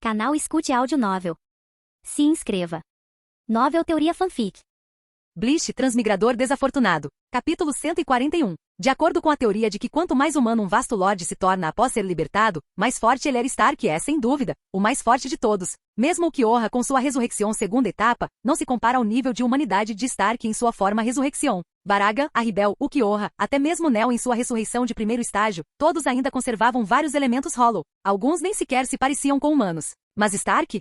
Canal Escute Áudio Novel. Se inscreva. Novel Teoria Fanfic. Bleach Transmigrador Desafortunado. Capítulo 141. De acordo com a teoria de que quanto mais humano um vasto Lorde se torna após ser libertado, mais forte ele era, Stark é, sem dúvida, o mais forte de todos. Mesmo o Kyoha com sua ressurreição segunda etapa, não se compara ao nível de humanidade de Stark em sua forma ressurreição. Baraga, Arribel, o Kyoha, até mesmo Neo em sua ressurreição de primeiro estágio, todos ainda conservavam vários elementos Hollow. Alguns nem sequer se pareciam com humanos. Mas Stark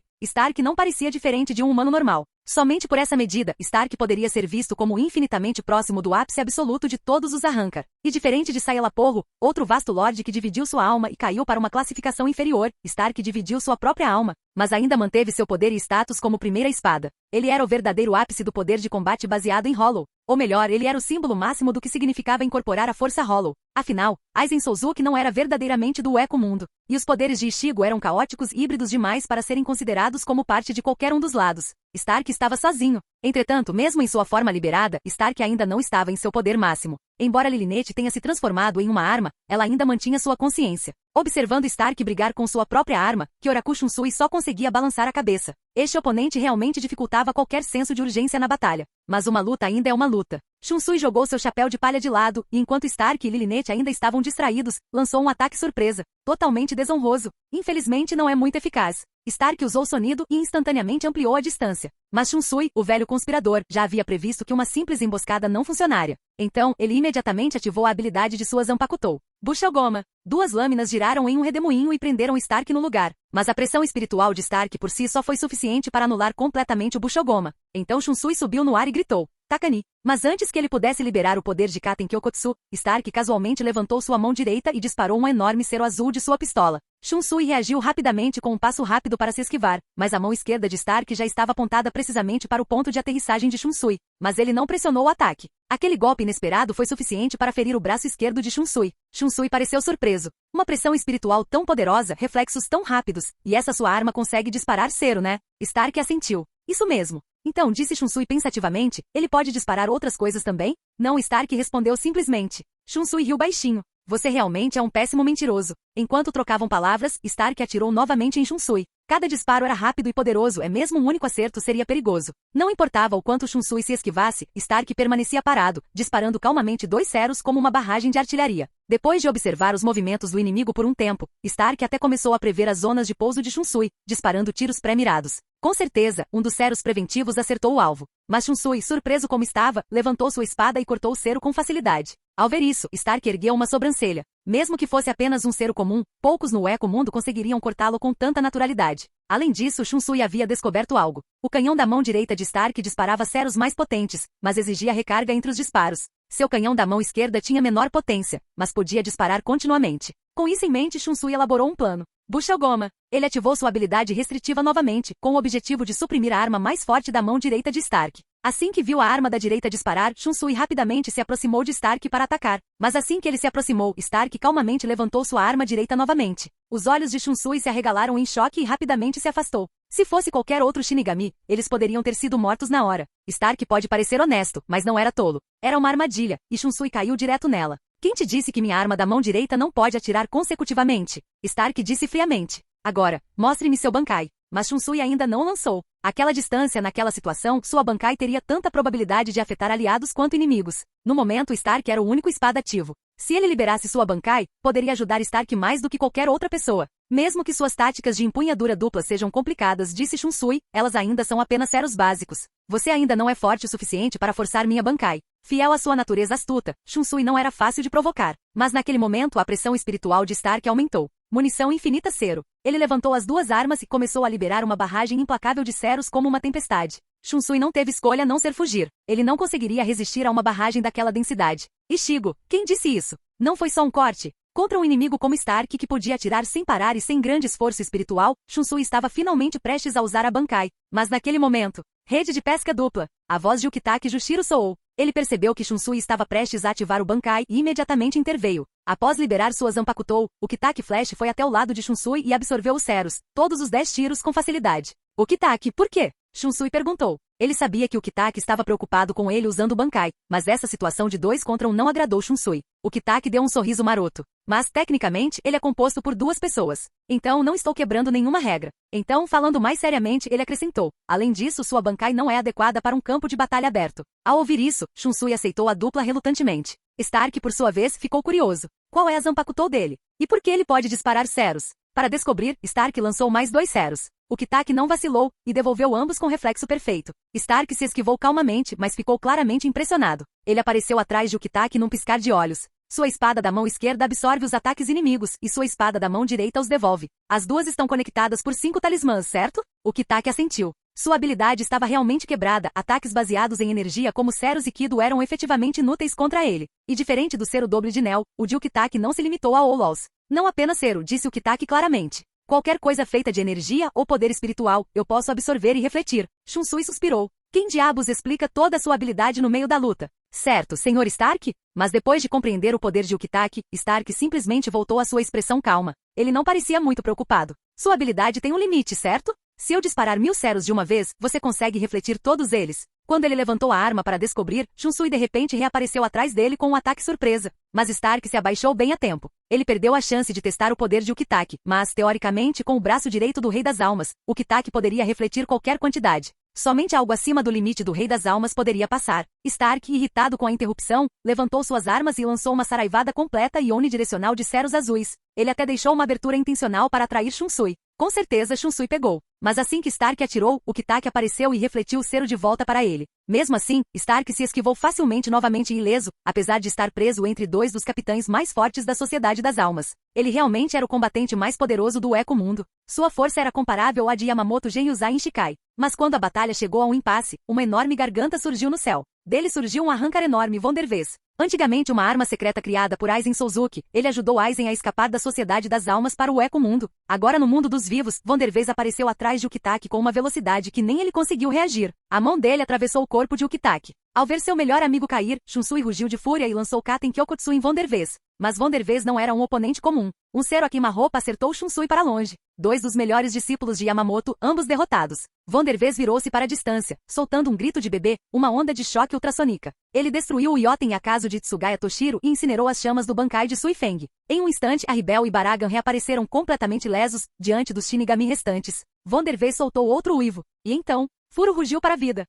não parecia diferente de um humano normal. Somente por essa medida, Stark poderia ser visto como infinitamente próximo do ápice absoluto de todos os Arrancar. E diferente de Sayalaporro, outro vasto Lorde que dividiu sua alma e caiu para uma classificação inferior, Stark dividiu sua própria alma, mas ainda manteve seu poder e status como primeira espada. Ele era o verdadeiro ápice do poder de combate baseado em Hollow. Ou melhor, ele era o símbolo máximo do que significava incorporar a força Hollow. Afinal, Aizen Souzuki não era verdadeiramente do Eco Mundo, e os poderes de Ichigo eram caóticos e híbridos demais para serem considerados como parte de qualquer um dos lados. Stark estava sozinho. Entretanto, mesmo em sua forma liberada, Stark ainda não estava em seu poder máximo. Embora Lilinete tenha se transformado em uma arma, ela ainda mantinha sua consciência. Observando Stark brigar com sua própria arma, Kyoraku Shunsui só conseguia balançar a cabeça. Este oponente realmente dificultava qualquer senso de urgência na batalha. Mas uma luta ainda é uma luta. Shunsui jogou seu chapéu de palha de lado, e enquanto Stark e Lilinete ainda estavam distraídos, lançou um ataque surpresa, totalmente desonroso. Infelizmente não é muito eficaz. Stark usou sonido e instantaneamente ampliou a distância. Mas Shunsui, o velho conspirador, já havia previsto que uma simples emboscada não funcionaria. Então, ele imediatamente ativou a habilidade de sua Zanpakutou. Bushogoma. Duas lâminas giraram em um redemoinho e prenderam Stark no lugar. Mas a pressão espiritual de Stark por si só foi suficiente para anular completamente o Bushogoma. Então Shunsui subiu no ar e gritou: Takani. Mas antes que ele pudesse liberar o poder de Katen Kyokotsu, Stark casualmente levantou sua mão direita e disparou um enorme cero azul de sua pistola. Shunsui reagiu rapidamente com um passo rápido para se esquivar, mas a mão esquerda de Stark já estava apontada precisamente para o ponto de aterrissagem de Shunsui. Mas ele não pressionou o ataque. Aquele golpe inesperado foi suficiente para ferir o braço esquerdo de Shunsui. Shunsui pareceu surpreso. Uma pressão espiritual tão poderosa, reflexos tão rápidos, e essa sua arma consegue disparar cero, né? Stark assentiu. Isso mesmo. Então, disse Shunsui pensativamente, ele pode disparar outras coisas também? Não, Stark respondeu simplesmente. Shunsui riu baixinho. Você realmente é um péssimo mentiroso. Enquanto trocavam palavras, Stark atirou novamente em Shunsui. Cada disparo era rápido e poderoso, mesmo um único acerto seria perigoso. Não importava o quanto Shunsui se esquivasse, Stark permanecia parado, disparando calmamente dois ceros como uma barragem de artilharia. Depois de observar os movimentos do inimigo por um tempo, Stark até começou a prever as zonas de pouso de Shunsui, disparando tiros pré-mirados. Com certeza, um dos ceros preventivos acertou o alvo. Mas Shunsui, surpreso como estava, levantou sua espada e cortou o cero com facilidade. Ao ver isso, Stark ergueu uma sobrancelha. Mesmo que fosse apenas um cero comum, poucos no Eco Mundo conseguiriam cortá-lo com tanta naturalidade. Além disso, Shunsui havia descoberto algo. O canhão da mão direita de Stark disparava ceros mais potentes, mas exigia recarga entre os disparos. Seu canhão da mão esquerda tinha menor potência, mas podia disparar continuamente. Com isso em mente, Shunsui elaborou um plano. Bushogoma. Ele ativou sua habilidade restritiva novamente, com o objetivo de suprimir a arma mais forte da mão direita de Stark. Assim que viu a arma da direita disparar, Shunsui rapidamente se aproximou de Stark para atacar. Mas assim que ele se aproximou, Stark calmamente levantou sua arma direita novamente. Os olhos de Shunsui se arregalaram em choque e rapidamente se afastou. Se fosse qualquer outro Shinigami, eles poderiam ter sido mortos na hora. Stark pode parecer honesto, mas não era tolo. Era uma armadilha, e Shunsui caiu direto nela. Quem te disse que minha arma da mão direita não pode atirar consecutivamente? Stark disse friamente. Agora, mostre-me seu Bankai. Mas Shunsui ainda não lançou. Aquela distância naquela situação, sua Bankai teria tanta probabilidade de afetar aliados quanto inimigos. No momento, Stark era o único espada ativo. Se ele liberasse sua Bankai, poderia ajudar Stark mais do que qualquer outra pessoa. Mesmo que suas táticas de empunhadura dupla sejam complicadas, disse Shunsui, elas ainda são apenas ceros básicos. Você ainda não é forte o suficiente para forçar minha Bankai. Fiel à sua natureza astuta, Shunsui não era fácil de provocar. Mas naquele momento a pressão espiritual de Stark aumentou. Munição infinita cero. Ele levantou as duas armas e começou a liberar uma barragem implacável de ceros como uma tempestade. Shunsui não teve escolha a não ser fugir. Ele não conseguiria resistir a uma barragem daquela densidade. Ichigo, quem disse isso? Não foi só um corte? Contra um inimigo como Stark que podia atirar sem parar e sem grande esforço espiritual, Shunsui estava finalmente prestes a usar a Bankai. Mas naquele momento, rede de pesca dupla. A voz de Ukitake Jushiro soou. Ele percebeu que Shunsui estava prestes a ativar o Bankai e imediatamente interveio. Após liberar sua Zanpakutou, Ukitake Flash foi até o lado de Shunsui e absorveu os ceros, todos os 10 tiros com facilidade. Ukitake, por quê? Shunsui perguntou. Ele sabia que o Kitaki estava preocupado com ele usando o Bankai, mas essa situação de 2 contra 1 não agradou Shunsui. O Kitaki deu um sorriso maroto. Mas, tecnicamente, ele é composto por 2 pessoas. Então, não estou quebrando nenhuma regra. Então, falando mais seriamente, ele acrescentou. Além disso, sua Bankai não é adequada para um campo de batalha aberto. Ao ouvir isso, Shunsui aceitou a dupla relutantemente. Stark, por sua vez, ficou curioso. Qual é a Zanpakutou dele? E por que ele pode disparar Ceros? Para descobrir, Stark lançou mais 2 Ceros. O Kitaki não vacilou, e devolveu ambos com reflexo perfeito. Stark se esquivou calmamente, mas ficou claramente impressionado. Ele apareceu atrás de Kitaki num piscar de olhos. Sua espada da mão esquerda absorve os ataques inimigos, e sua espada da mão direita os devolve. As 2 estão conectadas por 5 talismãs, certo? O Kitaki assentiu. Sua habilidade estava realmente quebrada, ataques baseados em energia como Ceros e Kido eram efetivamente inúteis contra ele. E diferente do ser o doble de Nel, o de Kitaki não se limitou a Olols. Não apenas Cero, disse o Kitaki claramente. Qualquer coisa feita de energia ou poder espiritual, eu posso absorver e refletir. Shunsui suspirou. Quem diabos explica toda a sua habilidade no meio da luta? Certo, Sr. Stark? Mas depois de compreender o poder de Ukitaki, Stark simplesmente voltou à sua expressão calma. Ele não parecia muito preocupado. Sua habilidade tem um limite, certo? Se eu disparar 1000 Ceros de uma vez, você consegue refletir todos eles. Quando ele levantou a arma para descobrir, Shunsui de repente reapareceu atrás dele com um ataque surpresa. Mas Stark se abaixou bem a tempo. Ele perdeu a chance de testar o poder de Ukitaki, mas, teoricamente, com o braço direito do Rei das Almas, Ukitaki poderia refletir qualquer quantidade. Somente algo acima do limite do Rei das Almas poderia passar. Stark, irritado com a interrupção, levantou suas armas e lançou uma saraivada completa e unidirecional de Ceros azuis. Ele até deixou uma abertura intencional para atrair Shunsui. Com certeza Shunsui pegou. Mas assim que Stark atirou, o Kitaki apareceu e refletiu o Cero de volta para ele. Mesmo assim, Stark se esquivou facilmente novamente ileso, apesar de estar preso entre 2 dos capitães mais fortes da Sociedade das Almas. Ele realmente era o combatente mais poderoso do Eco Mundo. Sua força era comparável à de Yamamoto Genyuzai em Shikai. Mas quando a batalha chegou a um impasse, uma enorme garganta surgiu no céu. Dele surgiu um arrancar enorme Vondervez. Antigamente uma arma secreta criada por Aizen Souzuki, ele ajudou Aizen a escapar da Sociedade das Almas para o Eco Mundo. Agora no mundo dos vivos, Vondervez apareceu atrás de Ukitaki com uma velocidade que nem ele conseguiu reagir. A mão dele atravessou o corpo de Ukitaki. Ao ver seu melhor amigo cair, Shunsui rugiu de fúria e lançou Katen Kyokotsu em Vondervez. Mas Vondervez não era um oponente comum. Um Cero a queima-roupa acertou Shunsui para longe. 2 dos melhores discípulos de Yamamoto, ambos derrotados. Vondervez virou-se para a distância, soltando um grito de bebê, uma onda de choque ultrassônica. Ele destruiu o Yoten Akazu de Tsugaya Toshiro e incinerou as chamas do Bankai de Suifeng. Em um instante, Arribel e Baragan reapareceram completamente lesos, diante dos Shinigami restantes. Vondervez soltou outro uivo. E então, Furo rugiu para a vida.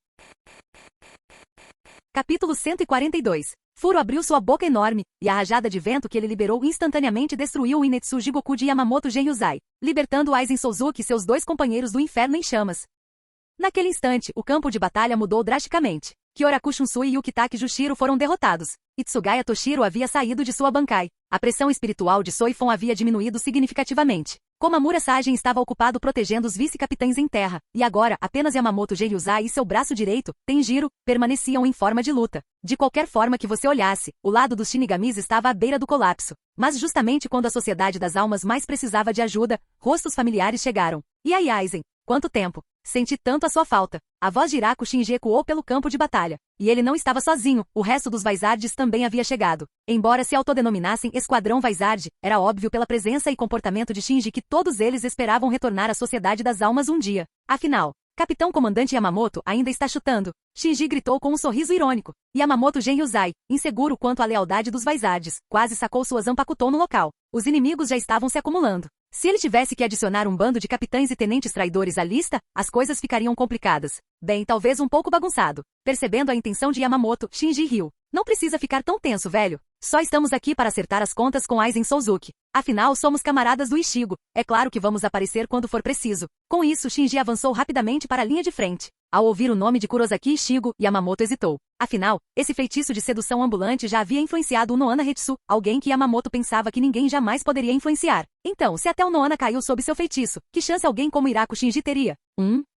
Capítulo 142. Furo abriu sua boca enorme, e a rajada de vento que ele liberou instantaneamente destruiu o Inetsu Jigoku de Yamamoto Genyuzai, libertando Aizen Souzuki e seus 2 companheiros do inferno em chamas. Naquele instante, o campo de batalha mudou drasticamente. Kyoraku Shunsui e Ukitaki Jushiro foram derrotados. Tsugaya Toshiro havia saído de sua Bankai. A pressão espiritual de Soifon havia diminuído significativamente. Komamura Sagen estava ocupado protegendo os vice-capitães em terra, e agora apenas Yamamoto Genyuzai e seu braço direito, Tenjiro, permaneciam em forma de luta. De qualquer forma que você olhasse, o lado dos Shinigamis estava à beira do colapso. Mas justamente quando a Sociedade das Almas mais precisava de ajuda, rostos familiares chegaram. E aí, Aizen? Quanto tempo? Senti tanto a sua falta. A voz de Iraku Shinji ecoou pelo campo de batalha. E ele não estava sozinho, o resto dos Vaisards também havia chegado. Embora se autodenominassem Esquadrão Vaisard, era óbvio pela presença e comportamento de Shinji que todos eles esperavam retornar à Sociedade das Almas um dia. Afinal, Capitão Comandante Yamamoto ainda está chutando. Shinji gritou com um sorriso irônico. Yamamoto Genyuzai, inseguro quanto à lealdade dos Vaisards, quase sacou sua Zanpakutou no local. Os inimigos já estavam se acumulando. Se ele tivesse que adicionar um bando de capitães e tenentes traidores à lista, as coisas ficariam complicadas. Bem, talvez um pouco bagunçado. Percebendo a intenção de Yamamoto, Shinji riu. Não precisa ficar tão tenso, velho. Só estamos aqui para acertar as contas com Aizen Souzuki. Afinal, somos camaradas do Ishigo. É claro que vamos aparecer quando for preciso. Com isso, Shinji avançou rapidamente para a linha de frente. Ao ouvir o nome de Kurosaki Ishigo, Yamamoto hesitou. Afinal, esse feitiço de sedução ambulante já havia influenciado o Noana Hetsu, alguém que Yamamoto pensava que ninguém jamais poderia influenciar. Então, se até o Noana caiu sob seu feitiço, que chance alguém como Iraku Shinji teria?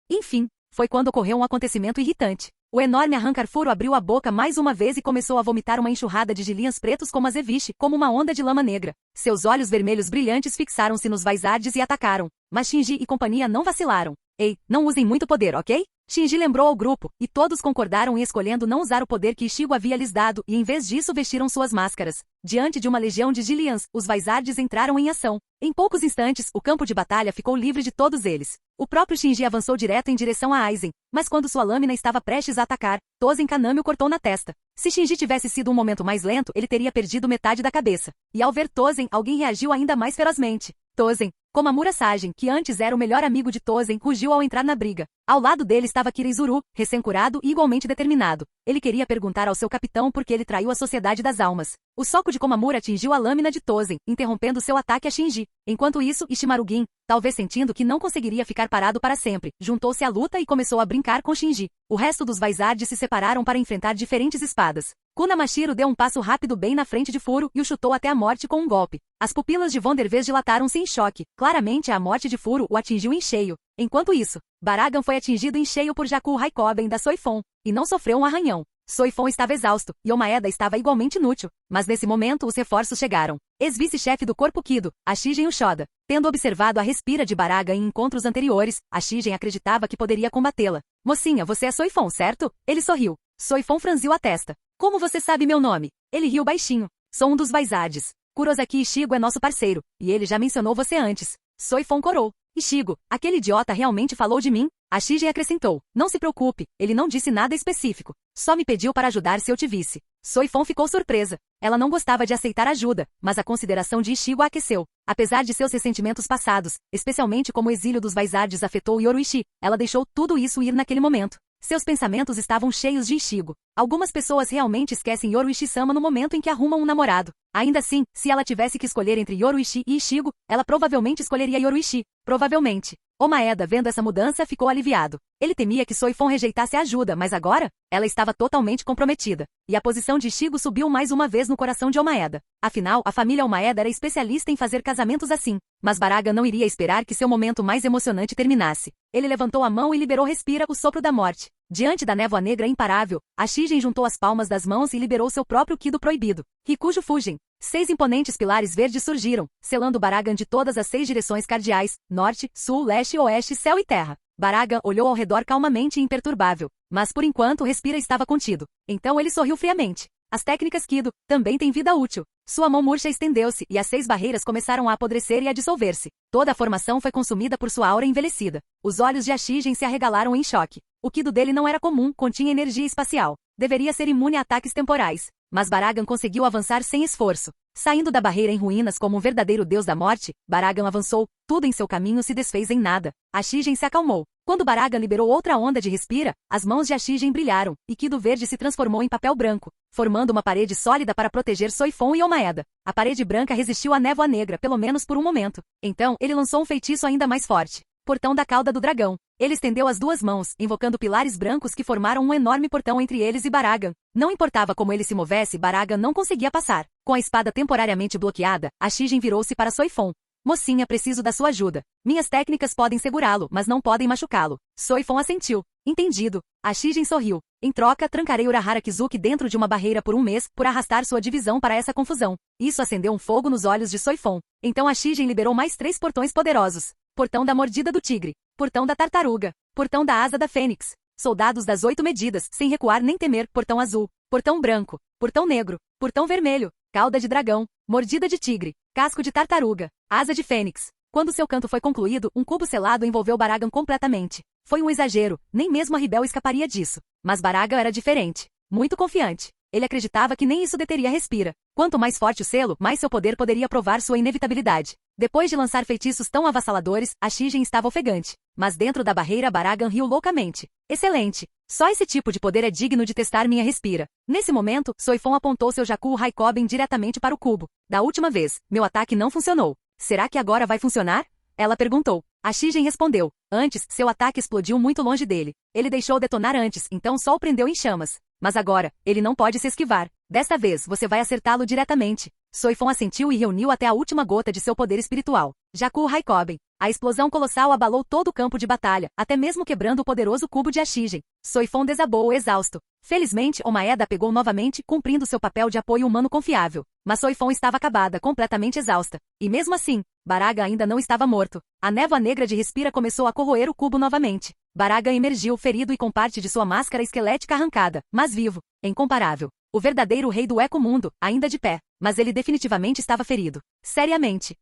Enfim, foi quando ocorreu um acontecimento irritante. O enorme arrancar-furo abriu a boca mais uma vez e começou a vomitar uma enxurrada de gilinhas pretos como azeviche, como uma onda de lama negra. Seus olhos vermelhos brilhantes fixaram-se nos Vaisards e atacaram. Mas Shinji e companhia não vacilaram. Ei, não usem muito poder, ok? Shinji lembrou ao grupo, e todos concordaram em escolhendo não usar o poder que Ichigo havia lhes dado e em vez disso vestiram suas máscaras. Diante de uma legião de Gillians, os Vizards entraram em ação. Em poucos instantes, o campo de batalha ficou livre de todos eles. O próprio Shinji avançou direto em direção a Aizen, mas quando sua lâmina estava prestes a atacar, Tozen Kaname o cortou na testa. Se Shinji tivesse sido um momento mais lento, ele teria perdido metade da cabeça. E ao ver Tozen, alguém reagiu ainda mais ferozmente. Tozen, Komamura Sagen, que antes era o melhor amigo de Tozen, rugiu ao entrar na briga. Ao lado dele estava Kirizuru, recém-curado e igualmente determinado. Ele queria perguntar ao seu capitão por que ele traiu a Sociedade das Almas. O soco de Komamura atingiu a lâmina de Tozen, interrompendo seu ataque a Shinji. Enquanto isso, Ishimaru-gin, talvez sentindo que não conseguiria ficar parado para sempre, juntou-se à luta e começou a brincar com Shinji. O resto dos Vizards se separaram para enfrentar diferentes espadas. Kunamashiro deu um passo rápido bem na frente de Furo e o chutou até a morte com um golpe. As pupilas de Vondervez dilataram-se em choque. Claramente a morte de Furo o atingiu em cheio. Enquanto isso, Baragan foi atingido em cheio por Jaku Raikoben da Soifon, e não sofreu um arranhão. Soifon estava exausto, e Omaeda estava igualmente inútil, mas nesse momento os reforços chegaram. Ex-vice-chefe do corpo Kido, Ashigen Uchoda. Tendo observado a respira de Baragan em encontros anteriores, Ashigen acreditava que poderia combatê-la. Mocinha, você é Soifon, certo? Ele sorriu. Soifon franziu a testa. Como você sabe meu nome? Ele riu baixinho. Sou um dos Vizards. Kurosaki Ichigo é nosso parceiro, e ele já mencionou você antes. Soifon corou. Ichigo, aquele idiota realmente falou de mim? Ashigen acrescentou. Não se preocupe, ele não disse nada específico. Só me pediu para ajudar se eu te visse. Soifon ficou surpresa. Ela não gostava de aceitar ajuda, mas a consideração de Ichigo a aqueceu. Apesar de seus ressentimentos passados, especialmente como o exílio dos Vizards afetou Yoruichi, ela deixou tudo isso ir naquele momento. Seus pensamentos estavam cheios de Ichigo. Algumas pessoas realmente esquecem Yoruichi-sama no momento em que arrumam um namorado. Ainda assim, se ela tivesse que escolher entre Yoruichi e Ichigo, ela provavelmente escolheria Yoruichi. Provavelmente. Omaeda, vendo essa mudança, ficou aliviado. Ele temia que Soifon rejeitasse a ajuda, mas agora, ela estava totalmente comprometida. E a posição de Ichigo subiu mais uma vez no coração de Omaeda. Afinal, a família Omaeda era especialista em fazer casamentos assim. Mas Baragan não iria esperar que seu momento mais emocionante terminasse. Ele levantou a mão e liberou Respira, o sopro da morte. Diante da névoa negra imparável, Ashigen juntou as palmas das mãos e liberou seu próprio Kido proibido. Rikuju Fugen. 6 imponentes pilares verdes surgiram, selando Baragan de todas as 6 direções cardeais, norte, sul, leste, oeste, céu e terra. Baragan olhou ao redor calmamente e imperturbável, mas por enquanto Respira estava contido. Então ele sorriu friamente. As técnicas Kido também têm vida útil. Sua mão murcha estendeu-se e as 6 barreiras começaram a apodrecer e a dissolver-se. Toda a formação foi consumida por sua aura envelhecida. Os olhos de Ashigen se arregalaram em choque. O Kido dele não era comum, continha energia espacial. Deveria ser imune a ataques temporais. Mas Baragan conseguiu avançar sem esforço. Saindo da barreira em ruínas como um verdadeiro deus da morte, Baragan avançou, tudo em seu caminho se desfez em nada. Ashigen se acalmou. Quando Baragan liberou outra onda de respira, as mãos de Ashigen brilharam, e Kido verde se transformou em papel branco, formando uma parede sólida para proteger Soifon e Omaeda. A parede branca resistiu à névoa negra, pelo menos por um momento. Então, ele lançou um feitiço ainda mais forte. Portão da Cauda do Dragão. Ele estendeu as 2 mãos, invocando pilares brancos que formaram um enorme portão entre eles e Baragan. Não importava como ele se movesse, Baragan não conseguia passar. Com a espada temporariamente bloqueada, Ashigen virou-se para Soifon. Mocinha, preciso da sua ajuda. Minhas técnicas podem segurá-lo, mas não podem machucá-lo. Soifon assentiu. Entendido. Ashigen sorriu. Em troca, trancarei Urahara Kizuki dentro de uma barreira por um mês, por arrastar sua divisão para essa confusão. Isso acendeu um fogo nos olhos de Soifon. Então Ashigen liberou mais 3 portões poderosos. Portão da Mordida do Tigre. Portão da Tartaruga. Portão da Asa da Fênix. Soldados das 8 medidas, sem recuar nem temer. Portão azul. Portão branco. Portão negro. Portão vermelho. Cauda de dragão. Mordida de tigre. Casco de tartaruga. Asa de fênix. Quando seu canto foi concluído, um cubo selado envolveu Baragan completamente. Foi um exagero, nem mesmo a Ribel escaparia disso. Mas Baragan era diferente. Muito confiante. Ele acreditava que nem isso deteria Respira. Quanto mais forte o selo, mais seu poder poderia provar sua inevitabilidade. Depois de lançar feitiços tão avassaladores, Ashigen estava ofegante. Mas dentro da barreira Baragan riu loucamente. Excelente! Só esse tipo de poder é digno de testar minha Respira. Nesse momento, Soifon apontou seu Jaku Raikoben diretamente para o cubo. Da última vez, meu ataque não funcionou. Será que agora vai funcionar? Ela perguntou. Ashigen respondeu. Antes, seu ataque explodiu muito longe dele. Ele deixou detonar antes, então só o prendeu em chamas. Mas agora, ele não pode se esquivar. Desta vez, você vai acertá-lo diretamente. Soifon assentiu e reuniu até a última gota de seu poder espiritual. Jaku Raikoben. A explosão colossal abalou todo o campo de batalha, até mesmo quebrando o poderoso cubo de Ashigen. Soifon desabou exausto. Felizmente, Omaeda pegou novamente, cumprindo seu papel de apoio humano confiável. Mas Soifon estava acabada, completamente exausta. E mesmo assim, Baragan ainda não estava morto. A névoa negra de Respira começou a corroer o cubo novamente. Baragan emergiu ferido e com parte de sua máscara esquelética arrancada, mas vivo. Incomparável. O verdadeiro rei do Ecomundo, ainda de pé. Mas ele definitivamente estava ferido. Seriamente.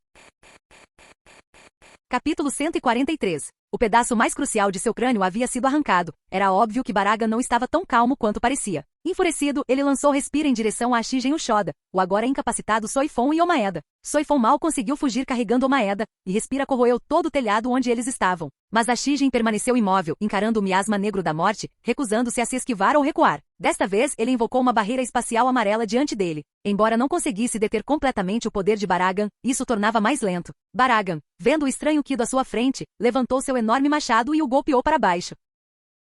Capítulo 143. O pedaço mais crucial de seu crânio havia sido arrancado. Era óbvio que Baragan não estava tão calmo quanto parecia. Enfurecido, ele lançou Respira em direção a Shigen Uchoda, o agora incapacitado Soifon e Omaeda. Soifon mal conseguiu fugir carregando Omaeda, e Respira corroeu todo o telhado onde eles estavam. Mas a Shigen permaneceu imóvel, encarando o miasma negro da morte, recusando-se a se esquivar ou recuar. Desta vez, ele invocou uma barreira espacial amarela diante dele. Embora não conseguisse deter completamente o poder de Baragan, isso o tornava mais lento. Baragan, vendo o estranho Kido à sua frente, levantou seu enorme machado e o golpeou para baixo.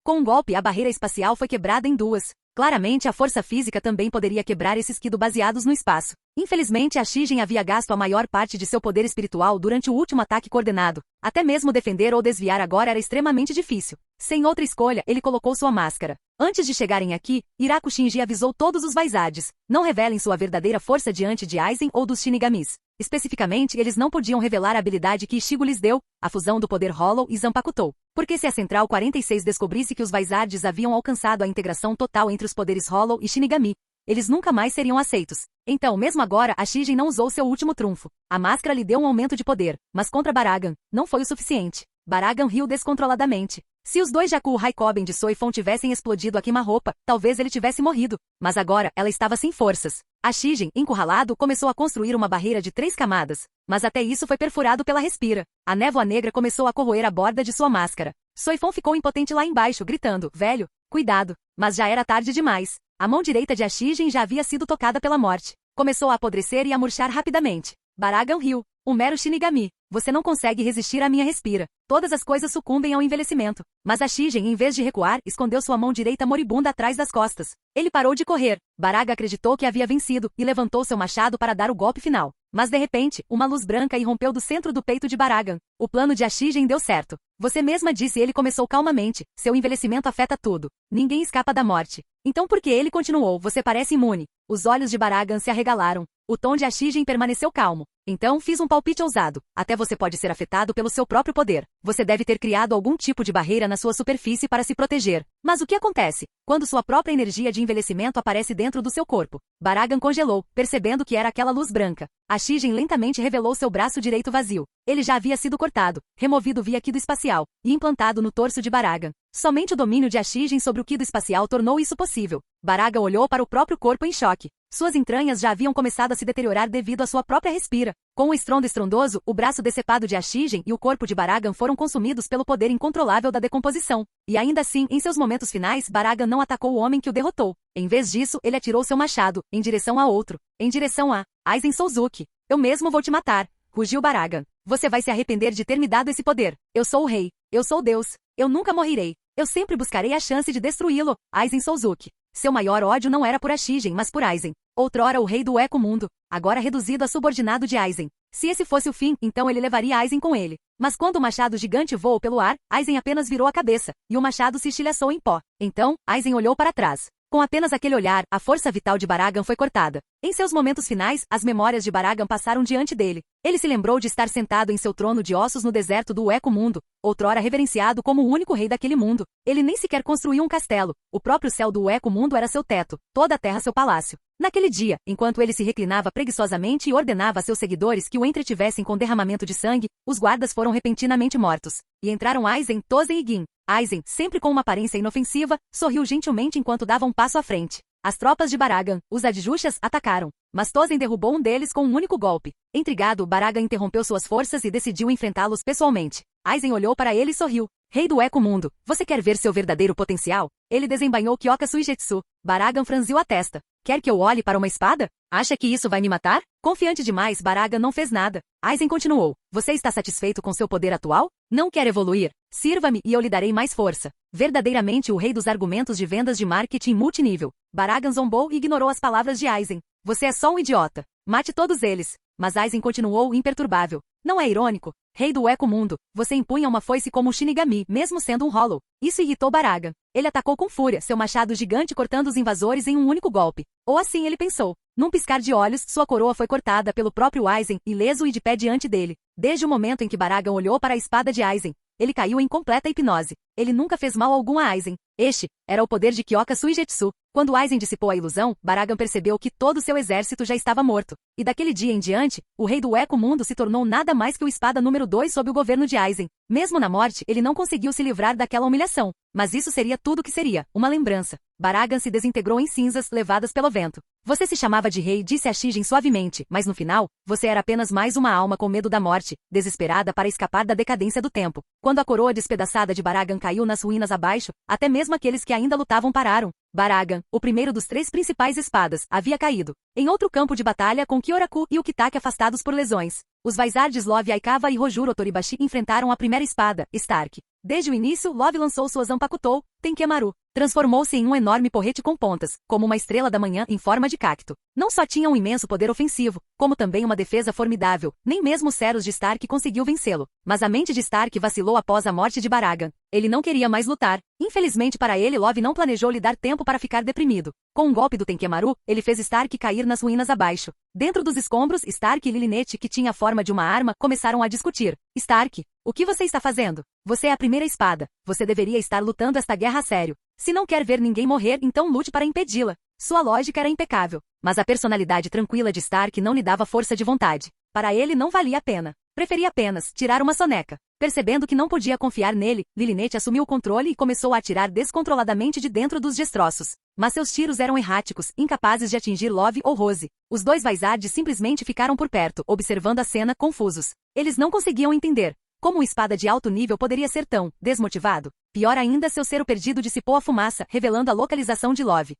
Com um golpe, a barreira espacial foi quebrada em duas. Claramente, a força física também poderia quebrar esses Kido baseados no espaço. Infelizmente, a Shigen havia gasto a maior parte de seu poder espiritual durante o último ataque coordenado. Até mesmo defender ou desviar agora era extremamente difícil. Sem outra escolha, ele colocou sua máscara. Antes de chegarem aqui, Hiraku Shinji avisou todos os Vaisards. Não revelem sua verdadeira força diante de Aizen ou dos Shinigamis. Especificamente, eles não podiam revelar a habilidade que Ishigo lhes deu, a fusão do poder Hollow e Zanpakutou. Porque se a Central 46 descobrisse que os Vaisards haviam alcançado a integração total entre os poderes Hollow e Shinigami, eles nunca mais seriam aceitos. Então, mesmo agora, a Shigen não usou seu último trunfo. A máscara lhe deu um aumento de poder, mas contra Baragan, não foi o suficiente. Baragan riu descontroladamente. Se os dois Jaku Raikoben de Soifon tivessem explodido a queima-roupa, talvez ele tivesse morrido. Mas agora, ela estava sem forças. A Shigen, encurralado, começou a construir uma barreira de 3 camadas. Mas até isso foi perfurado pela Respira. A névoa negra começou a corroer a borda de sua máscara. Soifon ficou impotente lá embaixo, gritando, velho, cuidado. Mas já era tarde demais. A mão direita de Shigen já havia sido tocada pela morte. Começou a apodrecer e a murchar rapidamente. Baragan riu. Um mero Shinigami. Você não consegue resistir à minha Respira. Todas as coisas sucumbem ao envelhecimento. Mas a Shigen, em vez de recuar, escondeu sua mão direita moribunda atrás das costas. Ele parou de correr. Baraga acreditou que havia vencido e levantou seu machado para dar o golpe final. Mas de repente, uma luz branca irrompeu do centro do peito de Baragan. O plano de Shigen deu certo. Você mesma disse, ele começou calmamente. Seu envelhecimento afeta tudo. Ninguém escapa da morte. Então por que ele continuou? Você parece imune. Os olhos de Baragan se arregalaram. O tom de Shigen permaneceu calmo. Então fiz um palpite ousado. Até você pode ser afetado pelo seu próprio poder. Você deve ter criado algum tipo de barreira na sua superfície para se proteger. Mas o que acontece? Quando sua própria energia de envelhecimento aparece dentro do seu corpo. Baragan congelou, percebendo que era aquela luz branca. A Shigen lentamente revelou seu braço direito vazio. Ele já havia sido cortado, removido via Kido espacial, e implantado no torso de Baragan. Somente o domínio de Shigen sobre o Kido espacial tornou isso possível. Baragan olhou para o próprio corpo em choque. Suas entranhas já haviam começado a se deteriorar devido à sua própria Respira. Com um estrondo estrondoso, o braço decepado de Shigen e o corpo de Baragan foram consumidos pelo poder incontrolável da decomposição. E ainda assim, em seus momentos finais, Baragan não atacou o homem que o derrotou. Em vez disso, ele atirou seu machado, em direção a outro. Em direção a Aizen Souzuki. Eu mesmo vou te matar, rugiu Baragan. Você vai se arrepender de ter me dado esse poder. Eu sou o rei. Eu sou Deus. Eu nunca morrerei. Eu sempre buscarei a chance de destruí-lo, Aizen Souzuki. Seu maior ódio não era por Shigen, mas por Aizen. Outrora o rei do Ecomundo, agora reduzido a subordinado de Aizen. Se esse fosse o fim, então ele levaria Aizen com ele. Mas quando o machado gigante voou pelo ar, Aizen apenas virou a cabeça, e o machado se estilhaçou em pó. Então, Aizen olhou para trás. Com apenas aquele olhar, a força vital de Baragan foi cortada. Em seus momentos finais, as memórias de Baragan passaram diante dele. Ele se lembrou de estar sentado em seu trono de ossos no deserto do Ecomundo, outrora reverenciado como o único rei daquele mundo. Ele nem sequer construiu um castelo. O próprio céu do Ecomundo era seu teto, toda a terra seu palácio. Naquele dia, enquanto ele se reclinava preguiçosamente e ordenava a seus seguidores que o entretivessem com derramamento de sangue, os guardas foram repentinamente mortos. E entraram Aizen, Tozen e Gin. Aizen, sempre com uma aparência inofensiva, sorriu gentilmente enquanto dava um passo à frente. As tropas de Baragan, os adjuxas, atacaram. Mas Tozen derrubou um deles com um único golpe. Intrigado, Baragan interrompeu suas forças e decidiu enfrentá-los pessoalmente. Aizen olhou para ele e sorriu. Rei do Ecomundo, você quer ver seu verdadeiro potencial? Ele desembainhou Kyoka Suigetsu. Baragan franziu a testa. Quer que eu olhe para uma espada? Acha que isso vai me matar? Confiante demais, Baragan não fez nada. Aizen continuou. Você está satisfeito com seu poder atual? Não quer evoluir? Sirva-me e eu lhe darei mais força. Verdadeiramente o rei dos argumentos de vendas de marketing multinível. Baragan zombou e ignorou as palavras de Aizen. Você é só um idiota. Mate todos eles. Mas Aizen continuou imperturbável. Não é irônico? Rei do Eco Mundo, você empunha uma foice como um Shinigami, mesmo sendo um Hollow. Isso irritou Baragan. Ele atacou com fúria, seu machado gigante cortando os invasores em um único golpe. Ou assim ele pensou. Num piscar de olhos, sua coroa foi cortada pelo próprio Aizen, ileso e de pé diante dele. Desde o momento em que Baragan olhou para a espada de Aizen, ele caiu em completa hipnose. Ele nunca fez mal algum a Aizen. Este era o poder de Kyoka Suigetsu. Quando Aizen dissipou a ilusão, Baragan percebeu que todo seu exército já estava morto. E daquele dia em diante, o Rei do Eco Mundo se tornou nada mais que o espada número 2 sob o governo de Aizen. Mesmo na morte, ele não conseguiu se livrar daquela humilhação. Mas isso seria tudo o que seria, uma lembrança. Baragan se desintegrou em cinzas, levadas pelo vento. Você se chamava de rei, disse a Shijin suavemente, mas no final, você era apenas mais uma alma com medo da morte, desesperada para escapar da decadência do tempo. Quando a coroa despedaçada de Baragan caiu nas ruínas abaixo, até mesmo aqueles que ainda lutavam pararam. Baragan, o primeiro dos 3 principais espadas, havia caído. Em outro campo de batalha com Kyoraku e o Kitake afastados por lesões. Os Vaisards Love Aikawa e Rojuro Toribashi enfrentaram a primeira espada, Stark. Desde o início, Love lançou sua Zanpakutou, Tenkemaru. Transformou-se em um enorme porrete com pontas, como uma estrela da manhã em forma de cacto. Não só tinha um imenso poder ofensivo, como também uma defesa formidável. Nem mesmo os Ceros de Stark conseguiu vencê-lo. Mas a mente de Stark vacilou após a morte de Baragan. Ele não queria mais lutar. Infelizmente para ele, Love não planejou lhe dar tempo para ficar deprimido. Com um golpe do Tenkemaru, ele fez Stark cair nas ruínas abaixo. Dentro dos escombros, Stark e Lilinette, que tinha a forma de uma arma, começaram a discutir. Stark, o que você está fazendo? Você é a primeira espada. Você deveria estar lutando esta guerra a sério. Se não quer ver ninguém morrer, então lute para impedi-la. Sua lógica era impecável. Mas a personalidade tranquila de Stark não lhe dava força de vontade. Para ele não valia a pena. Preferia apenas tirar uma soneca. Percebendo que não podia confiar nele, Lilinette assumiu o controle e começou a atirar descontroladamente de dentro dos destroços. Mas seus tiros eram erráticos, incapazes de atingir Love ou Rose. Os 2 Vaisards simplesmente ficaram por perto, observando a cena, confusos. Eles não conseguiam entender. Como um espada de alto nível poderia ser tão desmotivado? Pior ainda, seu cero perdido dissipou a fumaça, revelando a localização de Love.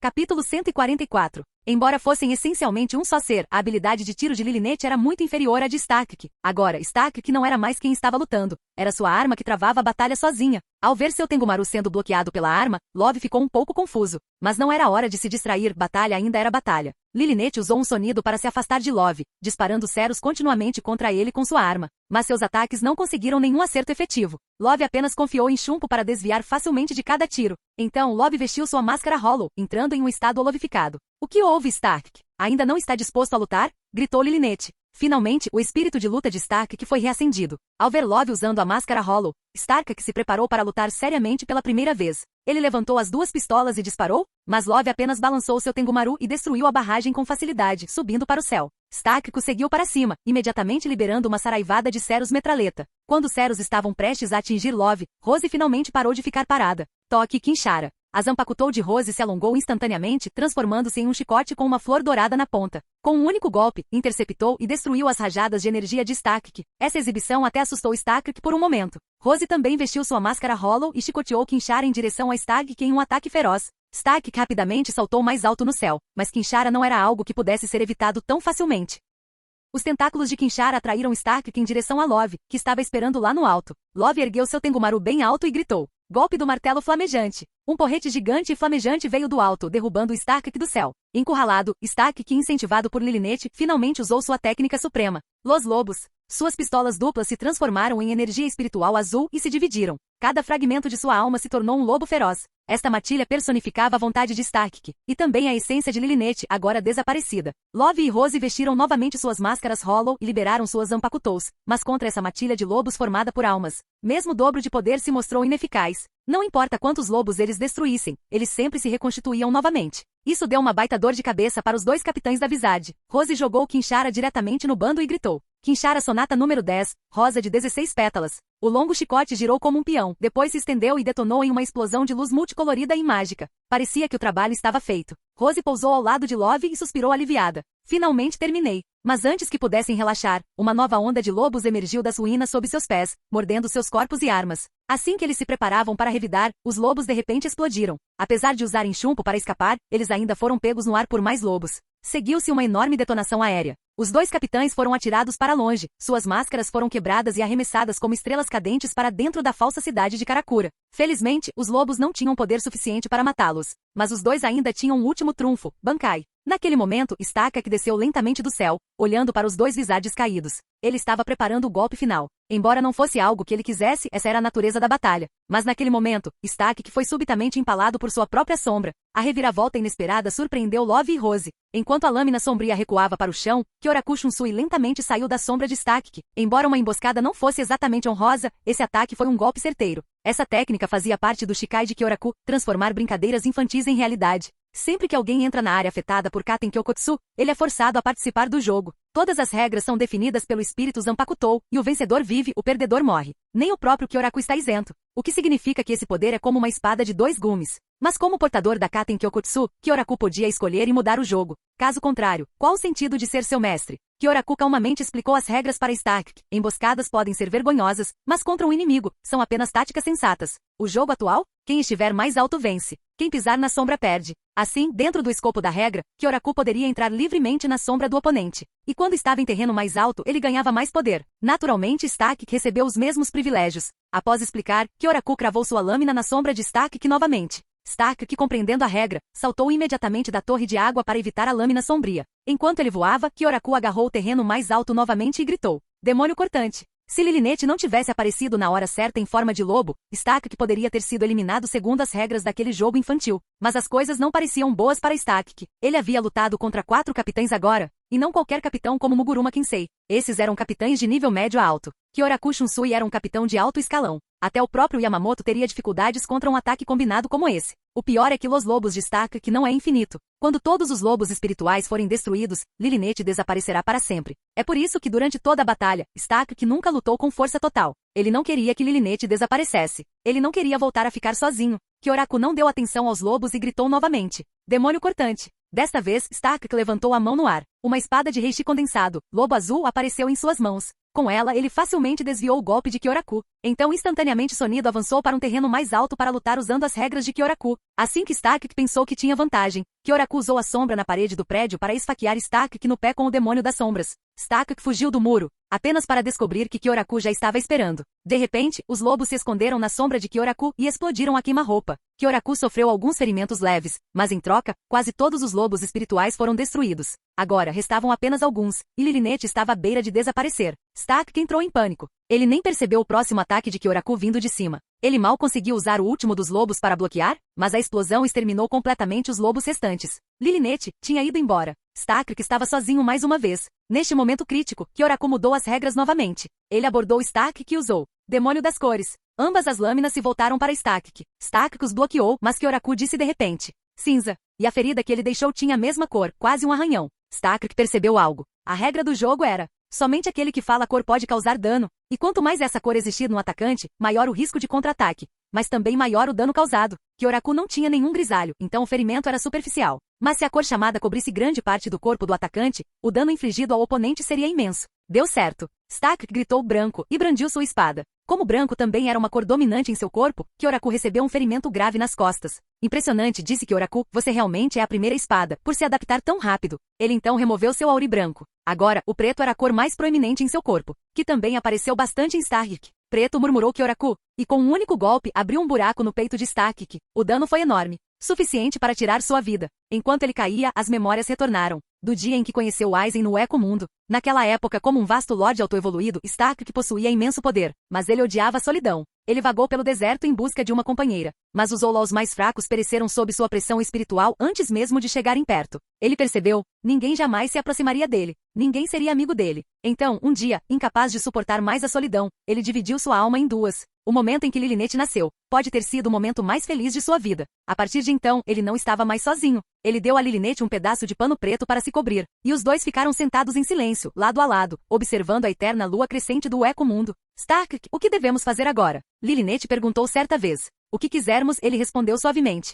Capítulo 144. Embora fossem essencialmente um só ser, a habilidade de tiro de Lilinette era muito inferior à de Stark. Agora, Stark não era mais quem estava lutando. Era sua arma que travava a batalha sozinha. Ao ver seu Tengumaru sendo bloqueado pela arma, Love ficou um pouco confuso. Mas não era hora de se distrair, batalha ainda era batalha. Lilinette usou um sonido para se afastar de Love, disparando Ceros continuamente contra ele com sua arma. Mas seus ataques não conseguiram nenhum acerto efetivo. Love apenas confiou em Shunpo para desviar facilmente de cada tiro. Então, Love vestiu sua máscara Hollow, entrando em um estado holovificado. O que houve, Stark? Ainda não está disposto a lutar? Gritou Lilinette. Finalmente, o espírito de luta de Stark foi reacendido. Ao ver Love usando a máscara Hollow, Stark se preparou para lutar seriamente pela primeira vez. Ele levantou as 2 pistolas e disparou, mas Love apenas balançou seu Tengumaru e destruiu a barragem com facilidade, subindo para o céu. Stark seguiu para cima, imediatamente liberando uma saraivada de Ceros metralheta. Quando os Ceros estavam prestes a atingir Love, Rose finalmente parou de ficar parada. Toque Kinshara. A Zanpakutou de Rose se alongou instantaneamente, transformando-se em um chicote com uma flor dourada na ponta. Com um único golpe, interceptou e destruiu as rajadas de energia de Stark. Essa exibição até assustou Stark por um momento. Rose também vestiu sua máscara Hollow e chicoteou Kinshara em direção a Stark em um ataque feroz. Stark rapidamente saltou mais alto no céu, mas Kinshara não era algo que pudesse ser evitado tão facilmente. Os tentáculos de Kinshara atraíram Stark em direção a Love, que estava esperando lá no alto. Love ergueu seu Tengumaru bem alto e gritou. Golpe do martelo flamejante. Um porrete gigante e flamejante veio do alto, derrubando Stark do céu. Encurralado, Stark, incentivado por Lilinette, finalmente usou sua técnica suprema. Los Lobos. Suas pistolas duplas se transformaram em energia espiritual azul e se dividiram. Cada fragmento de sua alma se tornou um lobo feroz. Esta matilha personificava a vontade de Stark, e também a essência de Lilinette, agora desaparecida. Love e Rose vestiram novamente suas máscaras Hollow e liberaram suas Zanpakutous, mas contra essa matilha de lobos formada por almas, mesmo o dobro de poder se mostrou ineficaz. Não importa quantos lobos eles destruíssem, eles sempre se reconstituíam novamente. Isso deu uma baita dor de cabeça para os 2 capitães da Vizard. Rose jogou Kinshara diretamente no bando e gritou. Kinshara sonata número 10, rosa de 16 pétalas. O longo chicote girou como um peão, depois se estendeu e detonou em uma explosão de luz multicolorida e mágica. Parecia que o trabalho estava feito. Rose pousou ao lado de Love e suspirou aliviada. Finalmente terminei. Mas antes que pudessem relaxar, uma nova onda de lobos emergiu das ruínas sob seus pés, mordendo seus corpos e armas. Assim que eles se preparavam para revidar, os lobos de repente explodiram. Apesar de usarem chumbo para escapar, eles ainda foram pegos no ar por mais lobos. Seguiu-se uma enorme detonação aérea. Os 2 capitães foram atirados para longe, suas máscaras foram quebradas e arremessadas como estrelas cadentes para dentro da falsa cidade de Karakura. Felizmente, os lobos não tinham poder suficiente para matá-los. Mas os 2 ainda tinham um último trunfo, Bankai. Naquele momento, Stark desceu lentamente do céu, olhando para os dois Visards caídos. Ele estava preparando o golpe final. Embora não fosse algo que ele quisesse, essa era a natureza da batalha. Mas naquele momento, Stark foi subitamente empalado por sua própria sombra. A reviravolta inesperada surpreendeu Love e Rose. Enquanto a lâmina sombria recuava para o chão, Kyoraku Shunsui lentamente saiu da sombra de Stark. Embora uma emboscada não fosse exatamente honrosa, esse ataque foi um golpe certeiro. Essa técnica fazia parte do Shikai de Kyoraku, transformar brincadeiras infantis em realidade. Sempre que alguém entra na área afetada por Katen Kyokotsu, ele é forçado a participar do jogo. Todas as regras são definidas pelo espírito Zanpakutou, e o vencedor vive, o perdedor morre. Nem o próprio Kyoraku está isento. O que significa que esse poder é como uma espada de dois gumes. Mas como portador da Katen Kyokotsu, Kyoraku podia escolher e mudar o jogo. Caso contrário, qual o sentido de ser seu mestre? Kyoraku calmamente explicou as regras para Stark. Emboscadas podem ser vergonhosas, mas contra um inimigo, são apenas táticas sensatas. O jogo atual? Quem estiver mais alto vence. Quem pisar na sombra perde. Assim, dentro do escopo da regra, Kyoraku poderia entrar livremente na sombra do oponente. E quando estava em terreno mais alto, ele ganhava mais poder. Naturalmente, Stark recebeu os mesmos privilégios. Após explicar, Kyoraku cravou sua lâmina na sombra de Stark novamente. Stark, compreendendo a regra, saltou imediatamente da torre de água para evitar a lâmina sombria. Enquanto ele voava, Kyoraku agarrou o terreno mais alto novamente e gritou: Demônio cortante! Se Lilinete não tivesse aparecido na hora certa em forma de lobo, Stark poderia ter sido eliminado segundo as regras daquele jogo infantil. Mas as coisas não pareciam boas para Stark. Ele havia lutado contra 4 capitães agora, e não qualquer capitão como Muguruma Kensei. Esses eram capitães de nível médio a alto. Kyoraku Shunsui era um capitão de alto escalão. Até o próprio Yamamoto teria dificuldades contra um ataque combinado como esse. O pior é que os lobos de Stark não é infinito. Quando todos os lobos espirituais forem destruídos, Lilinete desaparecerá para sempre. É por isso que durante toda a batalha, Stark nunca lutou com força total. Ele não queria que Lilinete desaparecesse. Ele não queria voltar a ficar sozinho. Kyoraku não deu atenção aos lobos e gritou novamente: Demônio cortante! Desta vez, Stark levantou a mão no ar. Uma espada de reishi condensado, lobo azul, apareceu em suas mãos. Com ela, ele facilmente desviou o golpe de Kyoraku. Então, instantaneamente Sonido avançou para um terreno mais alto para lutar usando as regras de Kyoraku. Assim que Stark pensou que tinha vantagem, Kyoraku usou a sombra na parede do prédio para esfaquear Stark no pé com o demônio das sombras. Stark fugiu do muro, apenas para descobrir que Kyoraku já estava esperando. De repente, os lobos se esconderam na sombra de Kyoraku e explodiram a queima-roupa. Kyoraku sofreu alguns ferimentos leves, mas em troca, quase todos os lobos espirituais foram destruídos. Agora restavam apenas alguns, e Lilinete estava à beira de desaparecer. Stark entrou em pânico. Ele nem percebeu o próximo ataque de Kyoraku vindo de cima. Ele mal conseguiu usar o último dos lobos para bloquear, mas a explosão exterminou completamente os lobos restantes. Lilinete tinha ido embora. Stark estava sozinho mais uma vez. Neste momento crítico, Kyoraku mudou as regras novamente. Ele abordou Stark e usou Demônio das Cores. Ambas as lâminas se voltaram para Stark. Stark os bloqueou, mas Kyoraku disse de repente: cinza. E a ferida que ele deixou tinha a mesma cor, quase um arranhão. Stark percebeu algo. A regra do jogo era: somente aquele que fala a cor pode causar dano, e quanto mais essa cor existir no atacante, maior o risco de contra-ataque. Mas também maior o dano causado. Kyoraku não tinha nenhum grisalho, então o ferimento era superficial. Mas se a cor chamada cobrisse grande parte do corpo do atacante, o dano infligido ao oponente seria imenso. Deu certo. Stark gritou branco e brandiu sua espada. Como branco também era uma cor dominante em seu corpo, Kyoraku recebeu um ferimento grave nas costas. Impressionante, disse Kyoraku, você realmente é a primeira espada, por se adaptar tão rápido. Ele então removeu seu auri branco. Agora, o preto era a cor mais proeminente em seu corpo, que também apareceu bastante em Stark. Preto, murmurou Kyoraku, e com um único golpe abriu um buraco no peito de Stark. O dano foi enorme, suficiente para tirar sua vida. Enquanto ele caía, as memórias retornaram. Do dia em que conheceu Aizen no Eco Mundo. Naquela época, como um vasto lorde autoevoluído, Stark possuía imenso poder, mas ele odiava a solidão. Ele vagou pelo deserto em busca de uma companheira, mas os Outlaws mais fracos pereceram sob sua pressão espiritual antes mesmo de chegarem perto. Ele percebeu, ninguém jamais se aproximaria dele, ninguém seria amigo dele. Então, um dia, incapaz de suportar mais a solidão, ele dividiu sua alma em duas. O momento em que Lilinete nasceu pode ter sido o momento mais feliz de sua vida. A partir de então, ele não estava mais sozinho. Ele deu a Lilinete um pedaço de pano preto para se cobrir, e os dois ficaram sentados em silêncio, lado a lado, observando a eterna lua crescente do Eco Mundo. Stark, o que devemos fazer agora? Lilinete perguntou certa vez. O que quisermos, ele respondeu suavemente.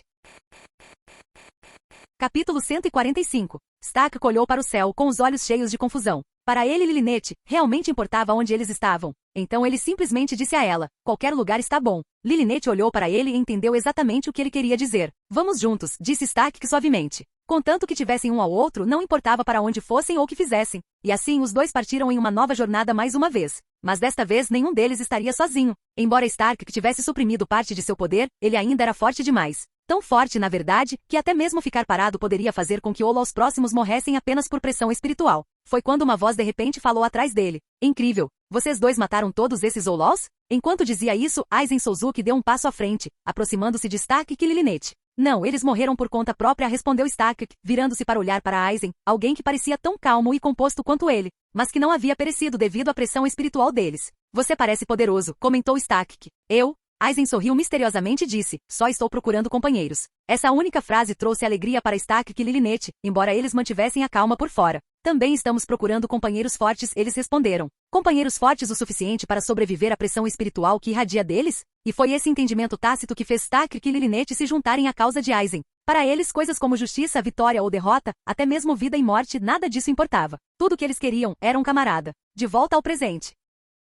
Capítulo 145. Stark olhou para o céu com os olhos cheios de confusão. Para ele, Lilinete realmente importava onde eles estavam. Então ele simplesmente disse a ela: qualquer lugar está bom. Lilinete olhou para ele e entendeu exatamente o que ele queria dizer. Vamos juntos, disse Stark suavemente. Contanto que tivessem um ao outro, não importava para onde fossem ou o que fizessem. E assim os dois partiram em uma nova jornada mais uma vez. Mas desta vez nenhum deles estaria sozinho. Embora Stark tivesse suprimido parte de seu poder, ele ainda era forte demais. Tão forte, na verdade, que até mesmo ficar parado poderia fazer com que os próximos morressem apenas por pressão espiritual. Foi quando uma voz de repente falou atrás dele. Incrível! Vocês dois mataram todos esses Olols? Enquanto dizia isso, Aizen Souzuki deu um passo à frente, aproximando-se de Stark e Lilinette. Não, eles morreram por conta própria, respondeu Stark, virando-se para olhar para Aizen, alguém que parecia tão calmo e composto quanto ele, mas que não havia perecido devido à pressão espiritual deles. Você parece poderoso, comentou Stark. Eu? Aizen sorriu misteriosamente e disse, só estou procurando companheiros. Essa única frase trouxe alegria para Stark e Lilinette, embora eles mantivessem a calma por fora. Também estamos procurando companheiros fortes, eles responderam. Companheiros fortes o suficiente para sobreviver à pressão espiritual que irradia deles? E foi esse entendimento tácito que fez Stark e Lilinette se juntarem à causa de Aizen. Para eles, coisas como justiça, vitória ou derrota, até mesmo vida e morte, nada disso importava. Tudo o que eles queriam era um camarada. De volta ao presente.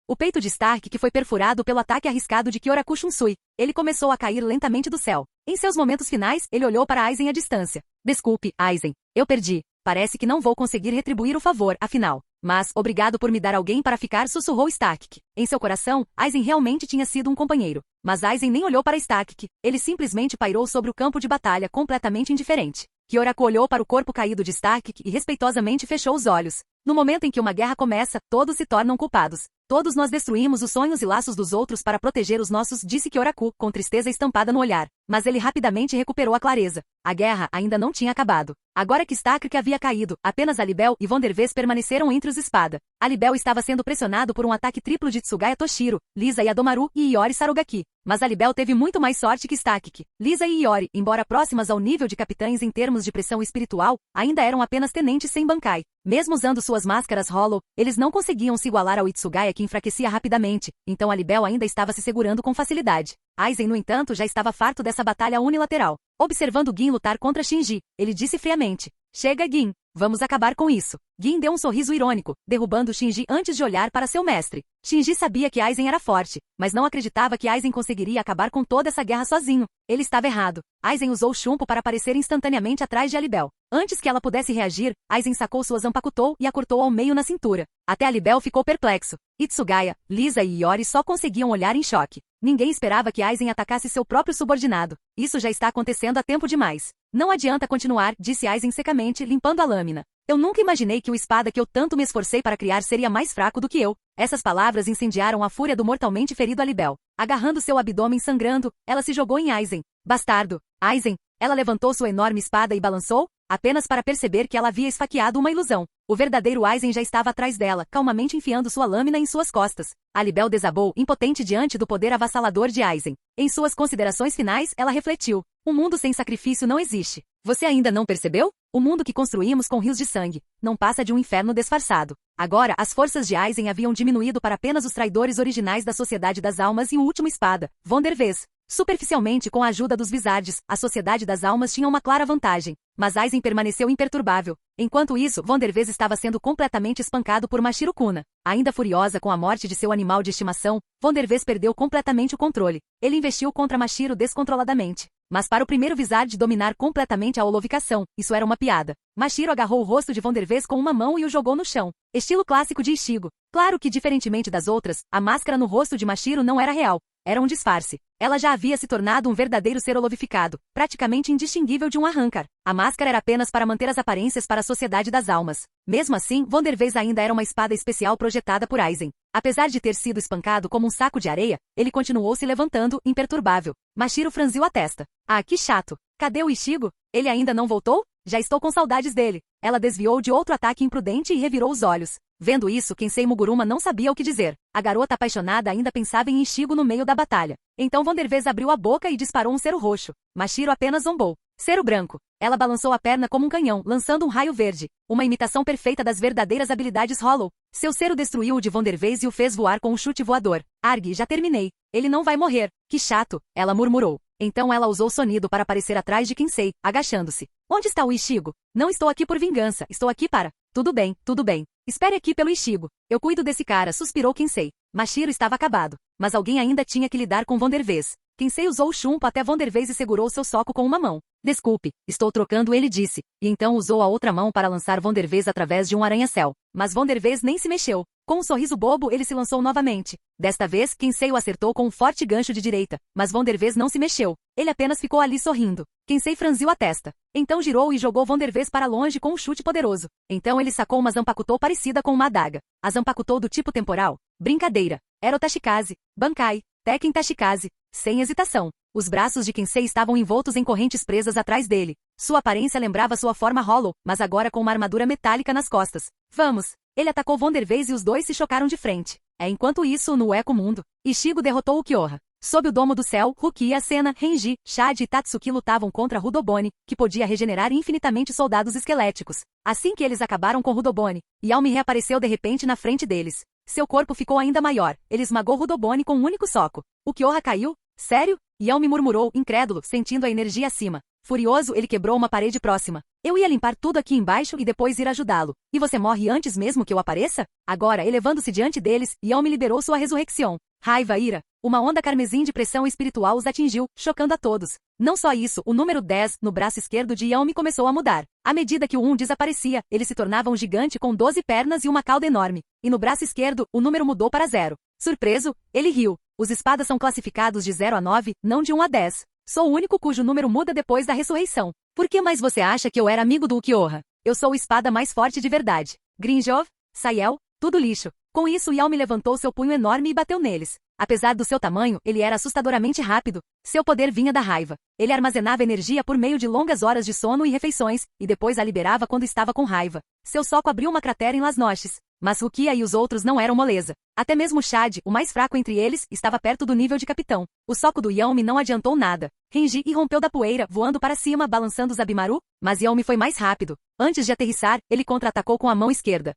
O peito de Stark que foi perfurado pelo ataque arriscado de Kyoraku Shunsui. Ele começou a cair lentamente do céu. Em seus momentos finais, ele olhou para Aizen à distância. Desculpe, Aizen. Eu perdi. Parece que não vou conseguir retribuir o favor, afinal. Mas, obrigado por me dar alguém para ficar, sussurrou Stark. Em seu coração, Aizen realmente tinha sido um companheiro. Mas Aizen nem olhou para Stark. Ele simplesmente pairou sobre o campo de batalha, completamente indiferente. Kyoraku olhou para o corpo caído de Stark e respeitosamente fechou os olhos. No momento em que uma guerra começa, todos se tornam culpados. Todos nós destruímos os sonhos e laços dos outros para proteger os nossos, disse Kyoraku, com tristeza estampada no olhar. Mas ele rapidamente recuperou a clareza. A guerra ainda não tinha acabado. Agora que Stark havia caído, apenas Alibel e Vonderves permaneceram entre os espada. Alibel estava sendo pressionado por um ataque triplo de Tsugaya Toshiro, Lisa Yadomaru e Iori Sarogaki. Mas Alibel teve muito mais sorte que Stark. Lisa e Iori, embora próximas ao nível de capitães em termos de pressão espiritual, ainda eram apenas tenentes sem Bankai. Mesmo usando suas máscaras Hollow, eles não conseguiam se igualar ao Itsugaya que enfraquecia rapidamente, então Alibel ainda estava se segurando com facilidade. Aizen, no entanto, já estava farto dessa batalha unilateral. Observando Gin lutar contra Shinji, ele disse friamente, chega Gin, vamos acabar com isso. Gin deu um sorriso irônico, derrubando Shinji antes de olhar para seu mestre. Shinji sabia que Aizen era forte, mas não acreditava que Aizen conseguiria acabar com toda essa guerra sozinho. Ele estava errado. Aizen usou o chumpo para aparecer instantaneamente atrás de Alibel. Antes que ela pudesse reagir, Aizen sacou sua Zanpakutou e a cortou ao meio na cintura. Até Alibel ficou perplexo. Itsugaya, Lisa e Iori só conseguiam olhar em choque. Ninguém esperava que Aizen atacasse seu próprio subordinado. Isso já está acontecendo há tempo demais. Não adianta continuar, disse Aizen secamente, limpando a lâmina. Eu nunca imaginei que o espada que eu tanto me esforcei para criar seria mais fraco do que eu. Essas palavras incendiaram a fúria do mortalmente ferido Alibel. Agarrando seu abdômen sangrando, ela se jogou em Aizen. Bastardo! Aizen! Ela levantou sua enorme espada e balançou, apenas para perceber que ela havia esfaqueado uma ilusão. O verdadeiro Aizen já estava atrás dela, calmamente enfiando sua lâmina em suas costas. Alibel desabou, impotente diante do poder avassalador de Aizen. Em suas considerações finais, ela refletiu. Um mundo sem sacrifício não existe. Você ainda não percebeu? O mundo que construímos com rios de sangue não passa de um inferno disfarçado. Agora, as forças de Aizen haviam diminuído para apenas os traidores originais da Sociedade das Almas e o último espada, Vonderves. Superficialmente, com a ajuda dos Vizards, a Sociedade das Almas tinha uma clara vantagem, mas Aizen permaneceu imperturbável. Enquanto isso, Vonderves estava sendo completamente espancado por Mashiro Kuna. Ainda furiosa com a morte de seu animal de estimação, Vonderves perdeu completamente o controle. Ele investiu contra Mashiro descontroladamente. Mas para o primeiro Vizard dominar completamente a holovicação, isso era uma piada. Mashiro agarrou o rosto de Vonderves com uma mão e o jogou no chão. Estilo clássico de Ichigo. Claro que, diferentemente das outras, a máscara no rosto de Mashiro não era real. Era um disfarce. Ela já havia se tornado um verdadeiro ser holovificado, praticamente indistinguível de um arrancar. A máscara era apenas para manter as aparências para a Sociedade das Almas. Mesmo assim, Vonderves ainda era uma espada especial projetada por Aizen. Apesar de ter sido espancado como um saco de areia, ele continuou se levantando, imperturbável. Mashiro franziu a testa. Ah, que chato. Cadê o Ichigo? Ele ainda não voltou? Já estou com saudades dele. Ela desviou de outro ataque imprudente e revirou os olhos. Vendo isso, Kensei Muguruma não sabia o que dizer. A garota apaixonada ainda pensava em Ichigo no meio da batalha. Então Vonderves abriu a boca e disparou um cero roxo. Mashiro apenas zombou. Cero branco. Ela balançou a perna como um canhão, lançando um raio verde. Uma imitação perfeita das verdadeiras habilidades Hollow. Seu cero destruiu o de Vonderves e o fez voar com um chute voador. Arg, já terminei. Ele não vai morrer. Que chato, ela murmurou. Então ela usou o sonido para aparecer atrás de Kensei, agachando-se. Onde está o Ichigo? Não estou aqui por vingança, estou aqui para... Tudo bem, tudo bem. Espere aqui pelo Ichigo. Eu cuido desse cara, suspirou Kensei. Mashiro estava acabado. Mas alguém ainda tinha que lidar com Vonderves. Kensei usou o chumpo até Vonderves e segurou seu soco com uma mão. Desculpe, estou trocando, ele disse, e então usou a outra mão para lançar Vondervez através de um arranha-céu. Mas Vondervez nem se mexeu. Com um sorriso bobo, ele se lançou novamente. Desta vez, Kensei o acertou com um forte gancho de direita, mas Vondervez não se mexeu. Ele apenas ficou ali sorrindo. Kensei franziu a testa. Então girou e jogou Vondervez para longe com um chute poderoso. Então ele sacou uma Zanpakutou parecida com uma adaga. A Zanpakutou do tipo temporal. Brincadeira. Era o Tashikaze. Bankai. Tekken Tashikaze. Sem hesitação. Os braços de Kensei estavam envoltos em correntes presas atrás dele. Sua aparência lembrava sua forma Hollow, mas agora com uma armadura metálica nas costas. Vamos! Ele atacou Vondervez e os dois se chocaram de frente. Enquanto isso, no Eco Mundo, Ichigo derrotou o Kyoha. Sob o domo do céu, Rukia, Sena, Renji, Chad e Tatsuki lutavam contra Rudobone, que podia regenerar infinitamente soldados esqueléticos. Assim que eles acabaram com Rudobone, Yalmi reapareceu de repente na frente deles. Seu corpo ficou ainda maior. Ele esmagou Rudobone com um único soco. O Kyoha caiu? Sério? Yalmi murmurou, incrédulo, sentindo a energia acima. Furioso, ele quebrou uma parede próxima. Eu ia limpar tudo aqui embaixo e depois ir ajudá-lo. E você morre antes mesmo que eu apareça? Agora, elevando-se diante deles, Yalmi liberou sua ressurreição. Raiva, ira. Uma onda carmesim de pressão espiritual os atingiu, chocando a todos. Não só isso, o número 10, no braço esquerdo de Yalmi começou a mudar. À medida que o 1 desaparecia, ele se tornava um gigante com 12 pernas e uma cauda enorme. E no braço esquerdo, o número mudou para 0. Surpreso, ele riu. Os espadas são classificados de 0 a 9, não de 1 a 10. Sou o único cujo número muda depois da ressurreição. Por que mais você acha que eu era amigo do Ukiyoha? Eu sou o espada mais forte de verdade. Grinjov, Sayel, tudo lixo. Com isso, Yalmi levantou seu punho enorme e bateu neles. Apesar do seu tamanho, ele era assustadoramente rápido. Seu poder vinha da raiva. Ele armazenava energia por meio de longas horas de sono e refeições, e depois a liberava quando estava com raiva. Seu soco abriu uma cratera em Las Noches. Mas Rukia e os outros não eram moleza. Até mesmo Chad, o mais fraco entre eles, estava perto do nível de capitão. O soco do Yalmi não adiantou nada. Renji irrompeu da poeira, voando para cima, balançando Zabimaru, mas Yalmi foi mais rápido. Antes de aterrissar, ele contra-atacou com a mão esquerda.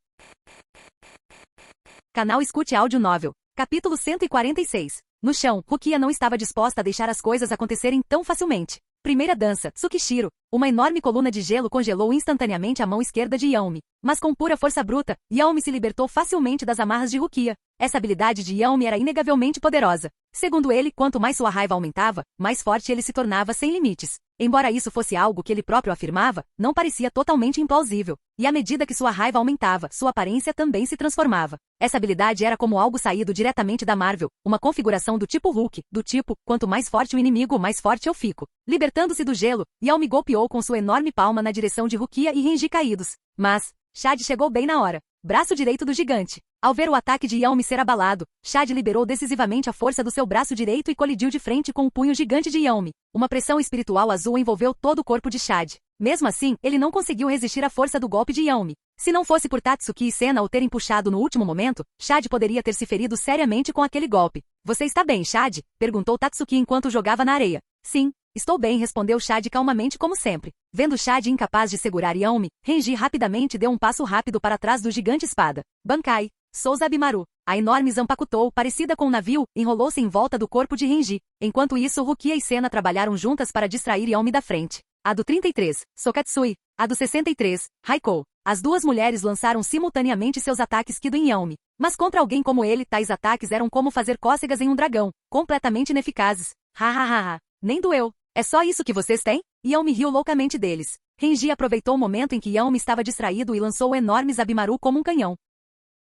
Canal Escute Áudio Novel. Capítulo 146. No chão, Rukia não estava disposta a deixar as coisas acontecerem tão facilmente. Primeira dança, Tsukishiro. Uma enorme coluna de gelo congelou instantaneamente a mão esquerda de Yalmi. Mas com pura força bruta, Yalmi se libertou facilmente das amarras de Rukia. Essa habilidade de Yalmi era inegavelmente poderosa. Segundo ele, quanto mais sua raiva aumentava, mais forte ele se tornava sem limites. Embora isso fosse algo que ele próprio afirmava, não parecia totalmente implausível. E à medida que sua raiva aumentava, sua aparência também se transformava. Essa habilidade era como algo saído diretamente da Marvel, uma configuração do tipo Hulk, do tipo, quanto mais forte o inimigo, mais forte eu fico. Libertando-se do gelo, Yalmi golpeou com sua enorme palma na direção de Rukia e Renji caídos. Mas, Chad chegou bem na hora. Braço direito do gigante. Ao ver o ataque de Yalmi ser abalado, Chad liberou decisivamente a força do seu braço direito e colidiu de frente com o punho gigante de Yalmi. Uma pressão espiritual azul envolveu todo o corpo de Chad. Mesmo assim, ele não conseguiu resistir à força do golpe de Yalmi. Se não fosse por Tatsuki e Sena o terem puxado no último momento, Chad poderia ter se ferido seriamente com aquele golpe. Você está bem, Chad? Perguntou Tatsuki enquanto jogava na areia. Sim. Estou bem, respondeu Chad calmamente como sempre. Vendo Chad incapaz de segurar Yalmi, Renji rapidamente deu um passo rápido para trás do gigante espada. Bankai, sou Zabimaru. A enorme Zanpakutou, parecida com um navio, enrolou-se em volta do corpo de Renji. Enquanto isso, Rukia e Sena trabalharam juntas para distrair Yalmi da frente. A do 33, Sokatsui. A do 63, Raikou. As duas mulheres lançaram simultaneamente seus ataques Kido em Yalmi. Mas contra alguém como ele, tais ataques eram como fazer cócegas em um dragão, completamente ineficazes. Hahaha. Nem doeu. É só isso que vocês têm? Yalmi riu loucamente deles. Renji aproveitou o momento em que Yalmi estava distraído e lançou o enorme Zabimaru como um canhão.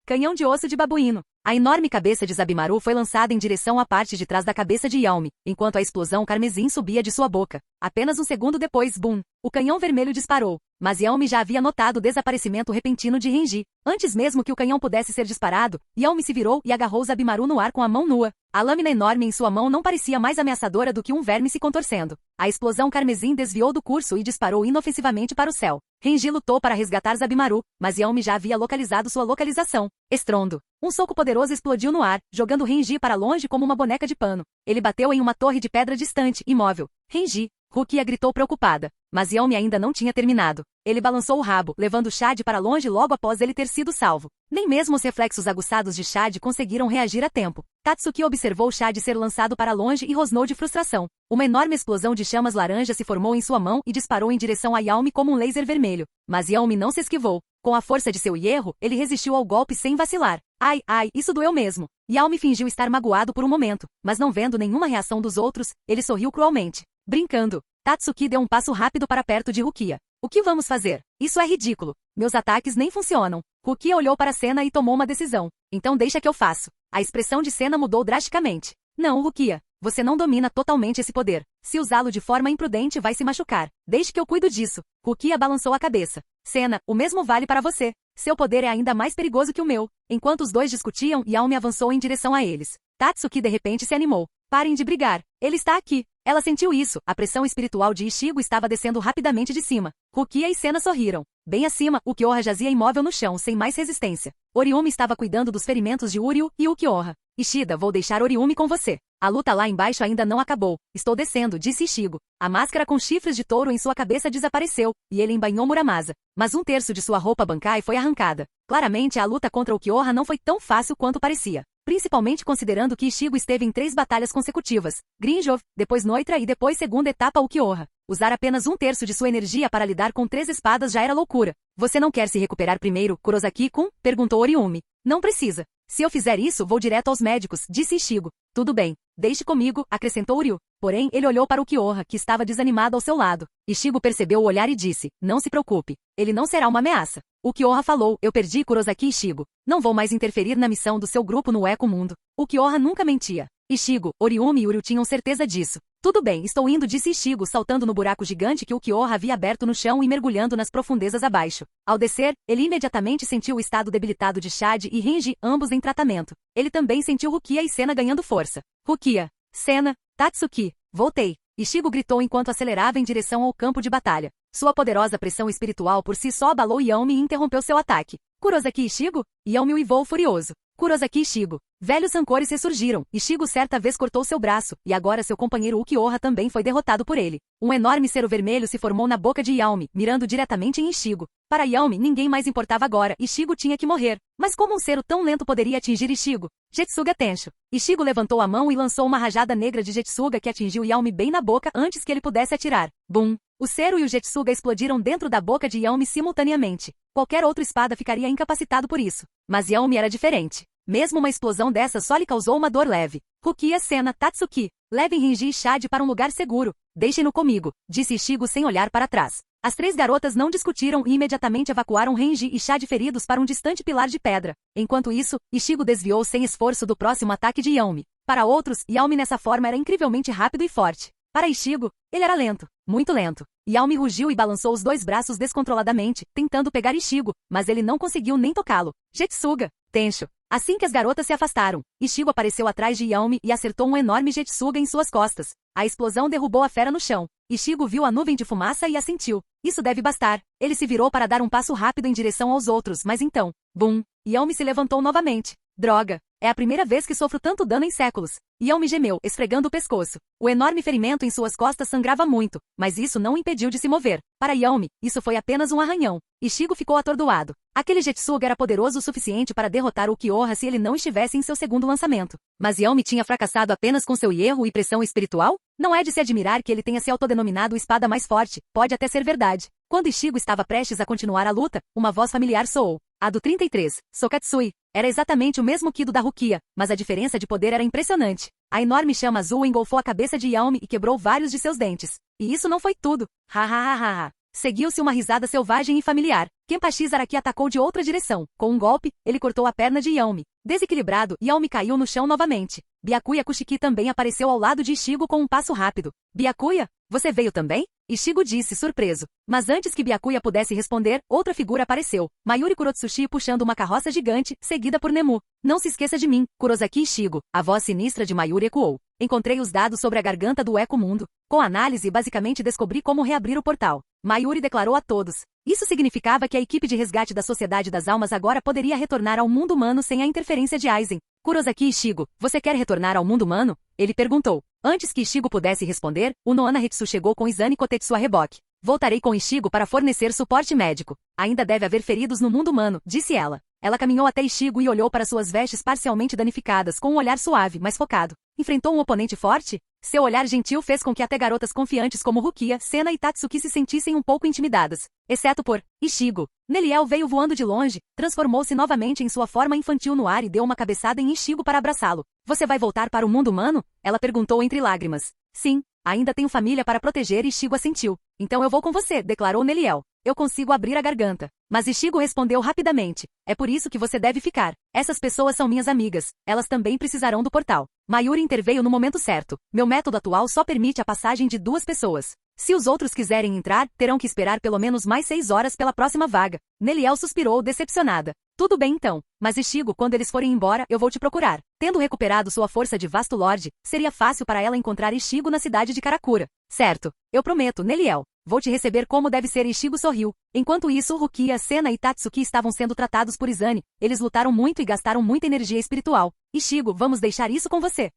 Canhão de osso de babuíno. A enorme cabeça de Zabimaru foi lançada em direção à parte de trás da cabeça de Yalmi, enquanto a explosão carmesim subia de sua boca. Apenas um segundo depois, boom! O canhão vermelho disparou. Mas Yalmi já havia notado o desaparecimento repentino de Renji. Antes mesmo que o canhão pudesse ser disparado, Yalmi se virou e agarrou Zabimaru no ar com a mão nua. A lâmina enorme em sua mão não parecia mais ameaçadora do que um verme se contorcendo. A explosão carmesim desviou do curso e disparou inofensivamente para o céu. Renji lutou para resgatar Zabimaru, mas Yalmi já havia localizado sua localização. Estrondo. Um soco poderoso explodiu no ar, jogando Renji para longe como uma boneca de pano. Ele bateu em uma torre de pedra distante, imóvel. Renji! Rukia gritou preocupada. Mas Yalmi ainda não tinha terminado. Ele balançou o rabo, levando Chad para longe logo após ele ter sido salvo. Nem mesmo os reflexos aguçados de Chad conseguiram reagir a tempo. Tatsuki observou Chad ser lançado para longe e rosnou de frustração. Uma enorme explosão de chamas laranja se formou em sua mão e disparou em direção a Yalmi como um laser vermelho. Mas Yalmi não se esquivou. Com a força de seu hierro, ele resistiu ao golpe sem vacilar. Ai, ai, isso doeu mesmo. Yalmi fingiu estar magoado por um momento, mas não vendo nenhuma reação dos outros, ele sorriu cruelmente. Brincando. Tatsuki deu um passo rápido para perto de Rukia. O que vamos fazer? Isso é ridículo. Meus ataques nem funcionam. Rukia olhou para Sena e tomou uma decisão. Então deixa que eu faço. A expressão de Sena mudou drasticamente. Não, Rukia. Você não domina totalmente esse poder. Se usá-lo de forma imprudente vai se machucar. Deixe que eu cuido disso. Rukia balançou a cabeça. Sena, o mesmo vale para você. Seu poder é ainda mais perigoso que o meu. Enquanto os dois discutiam, Yaomi avançou em direção a eles. Tatsuki de repente se animou. Parem de brigar. Ele está aqui. Ela sentiu isso. A pressão espiritual de Ichigo estava descendo rapidamente de cima. Rukia e Sena sorriram. Bem acima, Ukiyoha jazia imóvel no chão, sem mais resistência. Oriumi estava cuidando dos ferimentos de Uryu e Ukiyoha. Ishida, vou deixar Oriumi com você. A luta lá embaixo ainda não acabou. Estou descendo, disse Ichigo. A máscara com chifres de touro em sua cabeça desapareceu, e ele embainhou Muramasa. Mas um terço de sua roupa Bankai foi arrancada. Claramente a luta contra Ukiyoha não foi tão fácil quanto parecia. Principalmente considerando que Ichigo esteve em 3 batalhas consecutivas. Grinjov, depois Noitra e depois segunda etapa Ukiyoha. Usar apenas um terço de sua energia para lidar com 3 espadas já era loucura. Você não quer se recuperar primeiro, Kurosaki-kun? Perguntou Oriumi. Não precisa. Se eu fizer isso, vou direto aos médicos, disse Ichigo. Tudo bem. Deixe comigo, acrescentou Uryu. Porém, ele olhou para Ukiyoha, que estava desanimado ao seu lado. Ichigo percebeu o olhar e disse, não se preocupe. Ele não será uma ameaça. Ukiyoha falou, eu perdi Kurosaki Ichigo. Não vou mais interferir na missão do seu grupo no Eco Mundo. Ukiyoha nunca mentia. Ichigo, Oriumi e Uryu tinham certeza disso. Tudo bem, estou indo, disse Ichigo, saltando no buraco gigante que Ukiyoha havia aberto no chão e mergulhando nas profundezas abaixo. Ao descer, ele imediatamente sentiu o estado debilitado de Shade e Rinji, ambos em tratamento. Ele também sentiu Rukia e Sena ganhando força. Rukia, Sena, Tatsuki, voltei. Ichigo gritou enquanto acelerava em direção ao campo de batalha. Sua poderosa pressão espiritual por si só abalou Yaomi e interrompeu seu ataque. Kurosaki Ichigo? Yaomi uivou furioso. Kurosaki Ichigo. Velhos rancores ressurgiram. Ichigo certa vez cortou seu braço, e agora seu companheiro Ukiyoha também foi derrotado por ele. Um enorme cero vermelho se formou na boca de Yaomi, mirando diretamente em Ichigo. Para Yaomi, ninguém mais importava agora, Ichigo tinha que morrer. Mas como um cero tão lento poderia atingir Ichigo? Jetsuga Tensho. Ichigo levantou a mão e lançou uma rajada negra de Jetsuga que atingiu Yaomi bem na boca antes que ele pudesse atirar. Bum! O cero e o Jetsuga explodiram dentro da boca de Yaomi simultaneamente. Qualquer outro espada ficaria incapacitado por isso. Mas Yaomi era diferente. Mesmo uma explosão dessa só lhe causou uma dor leve. Rukia, Sena, Tatsuki, levem Rinji e Shade para um lugar seguro. Deixem-no comigo, disse Ichigo sem olhar para trás. As 3 garotas não discutiram e imediatamente evacuaram Rinji e Shade feridos para um distante pilar de pedra. Enquanto isso, Ichigo desviou sem esforço do próximo ataque de Yaomi. Para outros, Yaomi nessa forma era incrivelmente rápido e forte. Para Ichigo, ele era lento, muito lento. Yaomi rugiu e balançou os 2 braços descontroladamente, tentando pegar Ichigo, mas ele não conseguiu nem tocá-lo. Jetsuga, Tensho. Assim que as garotas se afastaram, Ichigo apareceu atrás de Yaomi e acertou um enorme Jetsuga em suas costas. A explosão derrubou a fera no chão. Ichigo viu a nuvem de fumaça e assentiu. Isso deve bastar. Ele se virou para dar um passo rápido em direção aos outros, mas então, bum! Yaomi se levantou novamente. Droga! É a primeira vez que sofro tanto dano em séculos. Yaomi gemeu, esfregando o pescoço. O enorme ferimento em suas costas sangrava muito, mas isso não o impediu de se mover. Para Yaomi, isso foi apenas um arranhão. Ichigo ficou atordoado. Aquele Jetsuga era poderoso o suficiente para derrotar o Ukiyoha se ele não estivesse em seu segundo lançamento. Mas Yaomi tinha fracassado apenas com seu erro e pressão espiritual? Não é de se admirar que ele tenha se autodenominado o espada mais forte, pode até ser verdade. Quando Ichigo estava prestes a continuar a luta, uma voz familiar soou. A do 33, Sokatsui. Era exatamente o mesmo que do da Rukia, mas a diferença de poder era impressionante. A enorme chama azul engolfou a cabeça de Yaomi e quebrou vários de seus dentes. E isso não foi tudo. Ha ha ha ha ha. Seguiu-se uma risada selvagem e familiar. Kenpachi Zaraki atacou de outra direção. Com um golpe, ele cortou a perna de Yaomi. Desequilibrado, Yaomi caiu no chão novamente. Byakuya Kushiki também apareceu ao lado de Ichigo com um passo rápido. Byakuya, você veio também? Ichigo disse, surpreso. Mas antes que Byakuya pudesse responder, outra figura apareceu. Mayuri Kurotsushi puxando uma carroça gigante, seguida por Nemu. Não se esqueça de mim, Kurosaki Ichigo. A voz sinistra de Mayuri ecoou. Encontrei os dados sobre a garganta do Eco Mundo. Com análise, basicamente descobri como reabrir o portal. Mayuri declarou a todos. Isso significava que a equipe de resgate da Sociedade das Almas agora poderia retornar ao mundo humano sem a interferência de Aizen. Kurosaki Ichigo, você quer retornar ao mundo humano? Ele perguntou. Antes que Ichigo pudesse responder, o Nohana Hetsu chegou com Izane Kotetsu a reboque. Voltarei com Ichigo para fornecer suporte médico. Ainda deve haver feridos no mundo humano, disse ela. Ela caminhou até Ichigo e olhou para suas vestes parcialmente danificadas com um olhar suave, mas focado. Enfrentou um oponente forte? Seu olhar gentil fez com que até garotas confiantes como Rukia, Sena e Tatsuki se sentissem um pouco intimidadas. Exceto por Ichigo. Neliel veio voando de longe, transformou-se novamente em sua forma infantil no ar e deu uma cabeçada em Ichigo para abraçá-lo. Você vai voltar para o mundo humano? Ela perguntou entre lágrimas. Sim, ainda tenho família para proteger e Ichigo assentiu. Então eu vou com você, declarou Neliel. Eu consigo abrir a garganta. Mas Ichigo respondeu rapidamente. É por isso que você deve ficar. Essas pessoas são minhas amigas. Elas também precisarão do portal. Mayuri interveio no momento certo. Meu método atual só permite a passagem de 2 pessoas. Se os outros quiserem entrar, terão que esperar pelo menos mais 6 horas pela próxima vaga. Neliel suspirou decepcionada. Tudo bem então, mas Ichigo, quando eles forem embora, eu vou te procurar. Tendo recuperado sua força de Vasto Lorde, seria fácil para ela encontrar Ichigo na cidade de Karakura. Certo, eu prometo, Neliel. Vou te receber como deve ser. Ichigo sorriu. Enquanto isso, Rukia, Sena e Tatsuki estavam sendo tratados por Izane. Eles lutaram muito e gastaram muita energia espiritual. Ichigo, vamos deixar isso com você.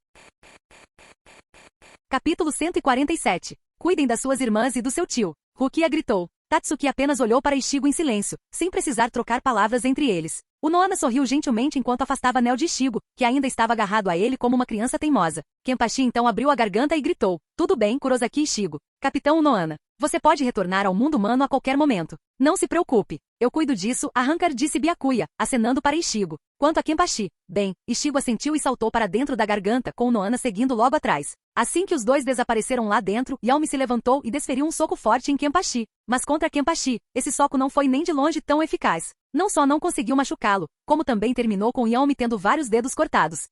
Capítulo 147. Cuidem das suas irmãs e do seu tio. Rukia gritou. Tatsuki apenas olhou para Ichigo em silêncio, sem precisar trocar palavras entre eles. O Noana sorriu gentilmente enquanto afastava Nel de Ichigo, que ainda estava agarrado a ele como uma criança teimosa. Kenpachi então abriu a garganta e gritou. Tudo bem, Kurosaki Ichigo. Capitão Noana. Você pode retornar ao mundo humano a qualquer momento. Não se preocupe. Eu cuido disso, arrancar disse Byakuya, acenando para Ichigo. Quanto a Kenpachi, bem, Ichigo assentiu e saltou para dentro da garganta com o Noana seguindo logo atrás. Assim que os dois desapareceram lá dentro, Yaomi se levantou e desferiu um soco forte em Kenpachi. Mas contra Kenpachi, esse soco não foi nem de longe tão eficaz. Não só não conseguiu machucá-lo, como também terminou com Yaomi tendo vários dedos cortados.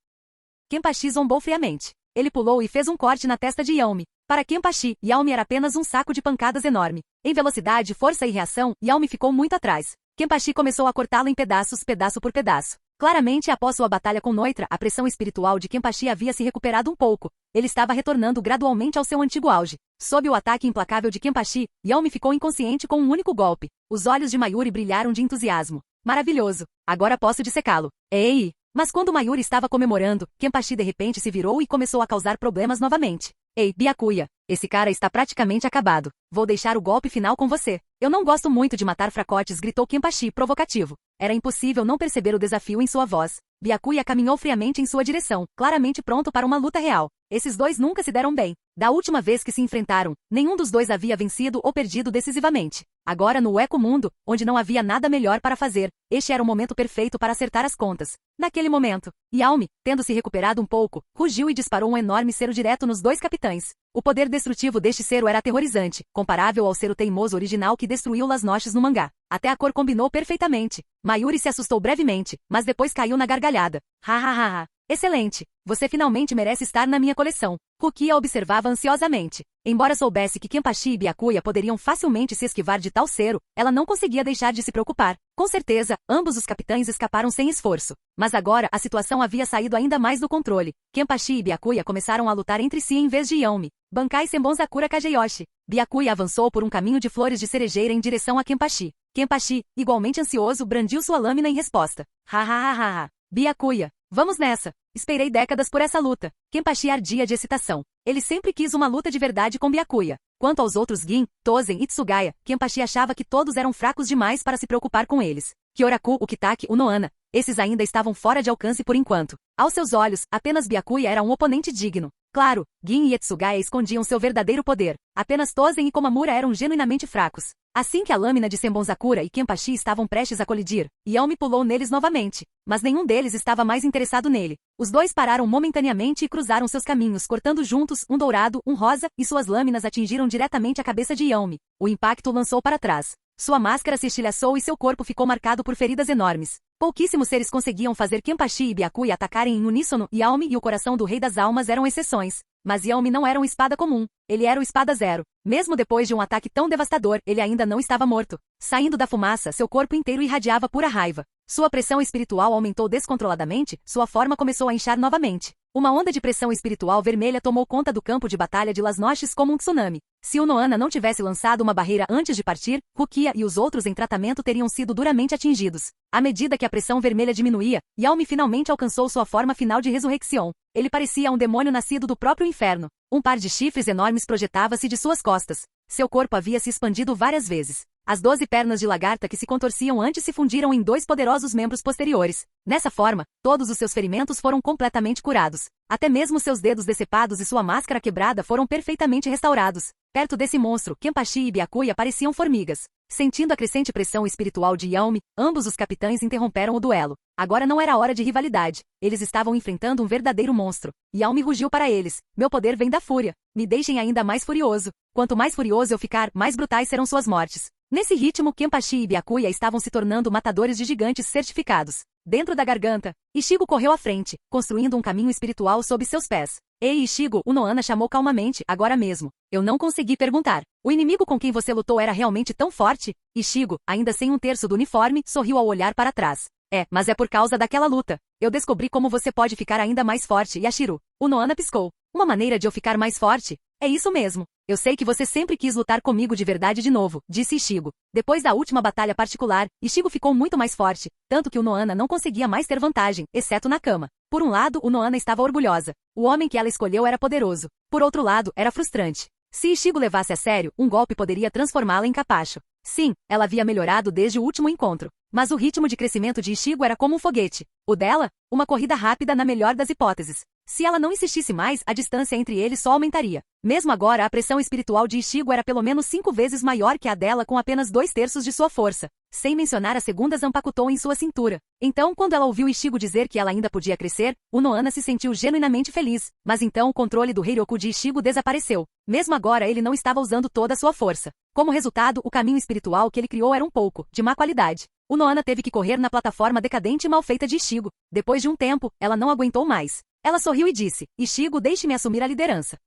Kenpachi zombou friamente. Ele pulou e fez um corte na testa de Yaomi. Para Kenpachi, Yaomi era apenas um saco de pancadas enorme. Em velocidade, força e reação, Yaomi ficou muito atrás. Kenpachi começou a cortá-lo em pedaços, pedaço por pedaço. Claramente, após sua batalha com Noitra, a pressão espiritual de Kenpachi havia se recuperado um pouco. Ele estava retornando gradualmente ao seu antigo auge. Sob o ataque implacável de Kenpachi, Yaomi ficou inconsciente com um único golpe. Os olhos de Mayuri brilharam de entusiasmo. Maravilhoso! Agora posso dissecá-lo. Ei! Mas quando Mayuri estava comemorando, Kenpachi de repente se virou e começou a causar problemas novamente. Ei, Byakuya, esse cara está praticamente acabado. Vou deixar o golpe final com você. Eu não gosto muito de matar fracotes, gritou Kenpachi provocativo. Era impossível não perceber o desafio em sua voz. Byakuya caminhou friamente em sua direção, claramente pronto para uma luta real. Esses dois nunca se deram bem. Da última vez que se enfrentaram, nenhum dos dois havia vencido ou perdido decisivamente. Agora no Eco Mundo, onde não havia nada melhor para fazer, este era o momento perfeito para acertar as contas. Naquele momento, Yaomi, tendo se recuperado um pouco, rugiu e disparou um enorme cero direto nos dois capitães. O poder destrutivo deste cero era aterrorizante, comparável ao cero teimoso original que destruiu Las Noches no mangá. Até a cor combinou perfeitamente. Mayuri se assustou brevemente, mas depois caiu na gargalhada. Ha ha ha ha. Excelente! Você finalmente merece estar na minha coleção. Rukia observava ansiosamente. Embora soubesse que Kenpachi e Byakuya poderiam facilmente se esquivar de tal cero, ela não conseguia deixar de se preocupar. Com certeza, ambos os capitães escaparam sem esforço. Mas agora a situação havia saído ainda mais do controle. Kenpachi e Byakuya começaram a lutar entre si em vez de Yaomi. Bankai Senbonzakura Kageyoshi. Byakuya avançou por um caminho de flores de cerejeira em direção a Kenpachi. Kenpachi, igualmente ansioso, brandiu sua lâmina em resposta. Ha ha ha ha ha. Byakuya. Vamos nessa. Esperei décadas por essa luta. Kenpachi ardia de excitação. Ele sempre quis uma luta de verdade com Byakuya. Quanto aos outros Gin, Tozen e Tsugaya, Kenpachi achava que todos eram fracos demais para se preocupar com eles. Kyoraku, o Kitaki, o Noana. Esses ainda estavam fora de alcance por enquanto. Aos seus olhos, apenas Byakuya era um oponente digno. Claro, Gin e Tsugaya escondiam seu verdadeiro poder. Apenas Tozen e Komamura eram genuinamente fracos. Assim que a lâmina de Senbonzakura e Kenpachi estavam prestes a colidir, Yaomi pulou neles novamente. Mas nenhum deles estava mais interessado nele. Os dois pararam momentaneamente e cruzaram seus caminhos, cortando juntos, um dourado, um rosa, e suas lâminas atingiram diretamente a cabeça de Yaomi. O impacto o lançou para trás. Sua máscara se estilhaçou e seu corpo ficou marcado por feridas enormes. Pouquíssimos seres conseguiam fazer Kenpachi e Byakuya atacarem em uníssono. Yaomi e o coração do Rei das Almas eram exceções. Mas Yaomi não era um espada comum. Ele era o espada zero. Mesmo depois de um ataque tão devastador, ele ainda não estava morto. Saindo da fumaça, seu corpo inteiro irradiava pura raiva. Sua pressão espiritual aumentou descontroladamente, sua forma começou a inchar novamente. Uma onda de pressão espiritual vermelha tomou conta do campo de batalha de Las Noches como um tsunami. Se o Noana não tivesse lançado uma barreira antes de partir, Rukia e os outros em tratamento teriam sido duramente atingidos. À medida que a pressão vermelha diminuía, Yaomi finalmente alcançou sua forma final de Resurrección. Ele parecia um demônio nascido do próprio inferno. Um par de chifres enormes projetava-se de suas costas. Seu corpo havia se expandido várias vezes. As 12 pernas de lagarta que se contorciam antes se fundiram em 2 poderosos membros posteriores. Nessa forma, todos os seus ferimentos foram completamente curados. Até mesmo seus dedos decepados e sua máscara quebrada foram perfeitamente restaurados. Perto desse monstro, Kenpachi e Byakuya pareciam formigas. Sentindo a crescente pressão espiritual de Yaomi, ambos os capitães interromperam o duelo. Agora não era hora de rivalidade. Eles estavam enfrentando um verdadeiro monstro. Yaomi rugiu para eles. Meu poder vem da fúria. Me deixem ainda mais furioso. Quanto mais furioso eu ficar, mais brutais serão suas mortes. Nesse ritmo, Kenpachi e Byakuya estavam se tornando matadores de gigantes certificados. Dentro da garganta, Ichigo correu à frente, construindo um caminho espiritual sob seus pés. Ei, Ichigo, o Nohana chamou calmamente, agora mesmo. Eu não consegui perguntar. O inimigo com quem você lutou era realmente tão forte? Ichigo, ainda sem um terço do uniforme, sorriu ao olhar para trás. Mas é por causa daquela luta. Eu descobri como você pode ficar ainda mais forte, Yashiro. O Nohana piscou. Uma maneira de eu ficar mais forte? É isso mesmo. Eu sei que você sempre quis lutar comigo de verdade de novo, disse Ichigo. Depois da última batalha particular, Ichigo ficou muito mais forte, tanto que o Nohana não conseguia mais ter vantagem, exceto na cama. Por um lado, o Nohana estava orgulhosa. O homem que ela escolheu era poderoso. Por outro lado, era frustrante. Se Ichigo levasse a sério, um golpe poderia transformá-la em capacho. Sim, ela havia melhorado desde o último encontro. Mas o ritmo de crescimento de Ichigo era como um foguete. O dela? Uma corrida rápida na melhor das hipóteses. Se ela não insistisse mais, a distância entre eles só aumentaria. Mesmo agora, a pressão espiritual de Ichigo era pelo menos 5 vezes maior que a dela com apenas 2/3 de sua força. Sem mencionar a segunda Zanpakuto em sua cintura. Então, quando ela ouviu Ichigo dizer que ela ainda podia crescer, o Nohana se sentiu genuinamente feliz. Mas então o controle do Heiryoku de Ichigo desapareceu. Mesmo agora ele não estava usando toda a sua força. Como resultado, o caminho espiritual que ele criou era um pouco, de má qualidade. O Nohana teve que correr na plataforma decadente e mal feita de Ichigo. Depois de um tempo, ela não aguentou mais. Ela sorriu e disse, Ichigo, deixe-me assumir a liderança.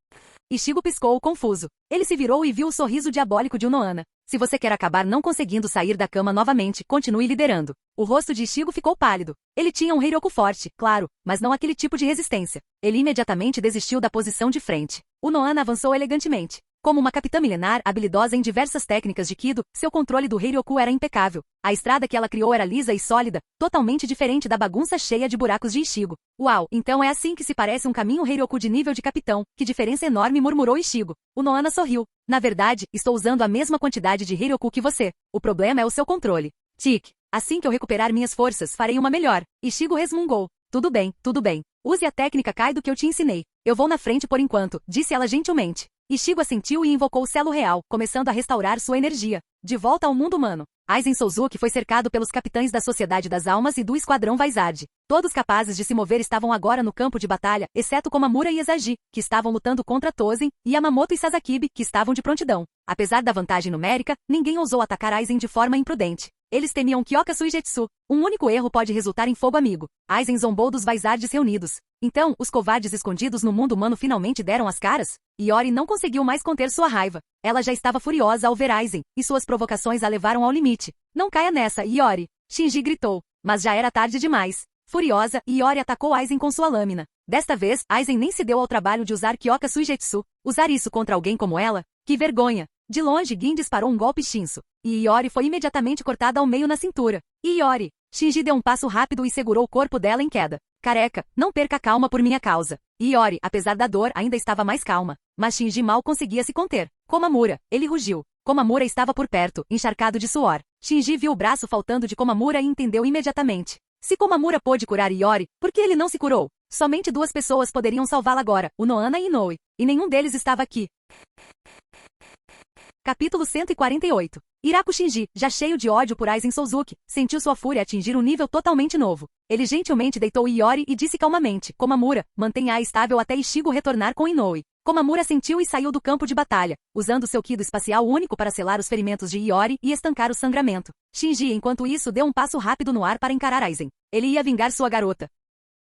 Ichigo piscou, confuso. Ele se virou e viu o sorriso diabólico de Nohana. Se você quer acabar não conseguindo sair da cama novamente, continue liderando. O rosto de Ichigo ficou pálido. Ele tinha um Heiryoku forte, claro, mas não aquele tipo de resistência. Ele imediatamente desistiu da posição de frente. O Nohana avançou elegantemente. Como uma capitã milenar, habilidosa em diversas técnicas de Kido, seu controle do Heiryoku era impecável. A estrada que ela criou era lisa e sólida, totalmente diferente da bagunça cheia de buracos de Ichigo. Uau, então é assim que se parece um caminho Heiryoku de nível de capitão. Que diferença enorme, murmurou Ichigo. O Nohana sorriu. Na verdade, estou usando a mesma quantidade de Heiryoku que você. O problema é o seu controle. Tic. Assim que eu recuperar minhas forças, farei uma melhor. Ichigo resmungou. Tudo bem, tudo bem. Use a técnica Kaido que eu te ensinei. Eu vou na frente por enquanto, disse ela gentilmente. Ichigo assentiu e invocou o selo real, começando a restaurar sua energia. De volta ao mundo humano. Aizen Souzuki foi cercado pelos capitães da Sociedade das Almas e do Esquadrão Vizard. Todos capazes de se mover estavam agora no campo de batalha, exceto Komamura e Ezaji, que estavam lutando contra Tozen, e Yamamoto e Sazakibe, que estavam de prontidão. Apesar da vantagem numérica, ninguém ousou atacar Aizen de forma imprudente. Eles temiam Kyoka Suigetsu. Um único erro pode resultar em fogo amigo. Aizen zombou dos Vizards reunidos. Então, os covardes escondidos no mundo humano finalmente deram as caras? Iori não conseguiu mais conter sua raiva. Ela já estava furiosa ao ver Aizen, e suas provocações a levaram ao limite. Não caia nessa, Iori! Shinji gritou. Mas já era tarde demais. Furiosa, Iori atacou Aizen com sua lâmina. Desta vez, Aizen nem se deu ao trabalho de usar Kyoka Suigetsu. Usar isso contra alguém como ela? Que vergonha! De longe, Gin disparou um golpe Shinso. E Iori foi imediatamente cortada ao meio na cintura. Iori! Shinji deu um passo rápido e segurou o corpo dela em queda. Careca, não perca a calma por minha causa. Iori, apesar da dor, ainda estava mais calma. Mas Shinji mal conseguia se conter. Komamura, ele rugiu. Komamura estava por perto, encharcado de suor. Shinji viu o braço faltando de Komamura e entendeu imediatamente. Se Komamura pôde curar Iori, por que ele não se curou? Somente 2 pessoas poderiam salvá-la agora, o Nohana e Inoue. E nenhum deles estava aqui. Capítulo 148. Iraku Shinji, já cheio de ódio por Aizen Souzuki, sentiu sua fúria atingir um nível totalmente novo. Ele gentilmente deitou Iori e disse calmamente, Komamura, mantenha-a estável até Ichigo retornar com Inoue. Komamura sentiu e saiu do campo de batalha, usando seu Kido espacial único para selar os ferimentos de Iori e estancar o sangramento. Shinji, enquanto isso, deu um passo rápido no ar para encarar Aizen. Ele ia vingar sua garota.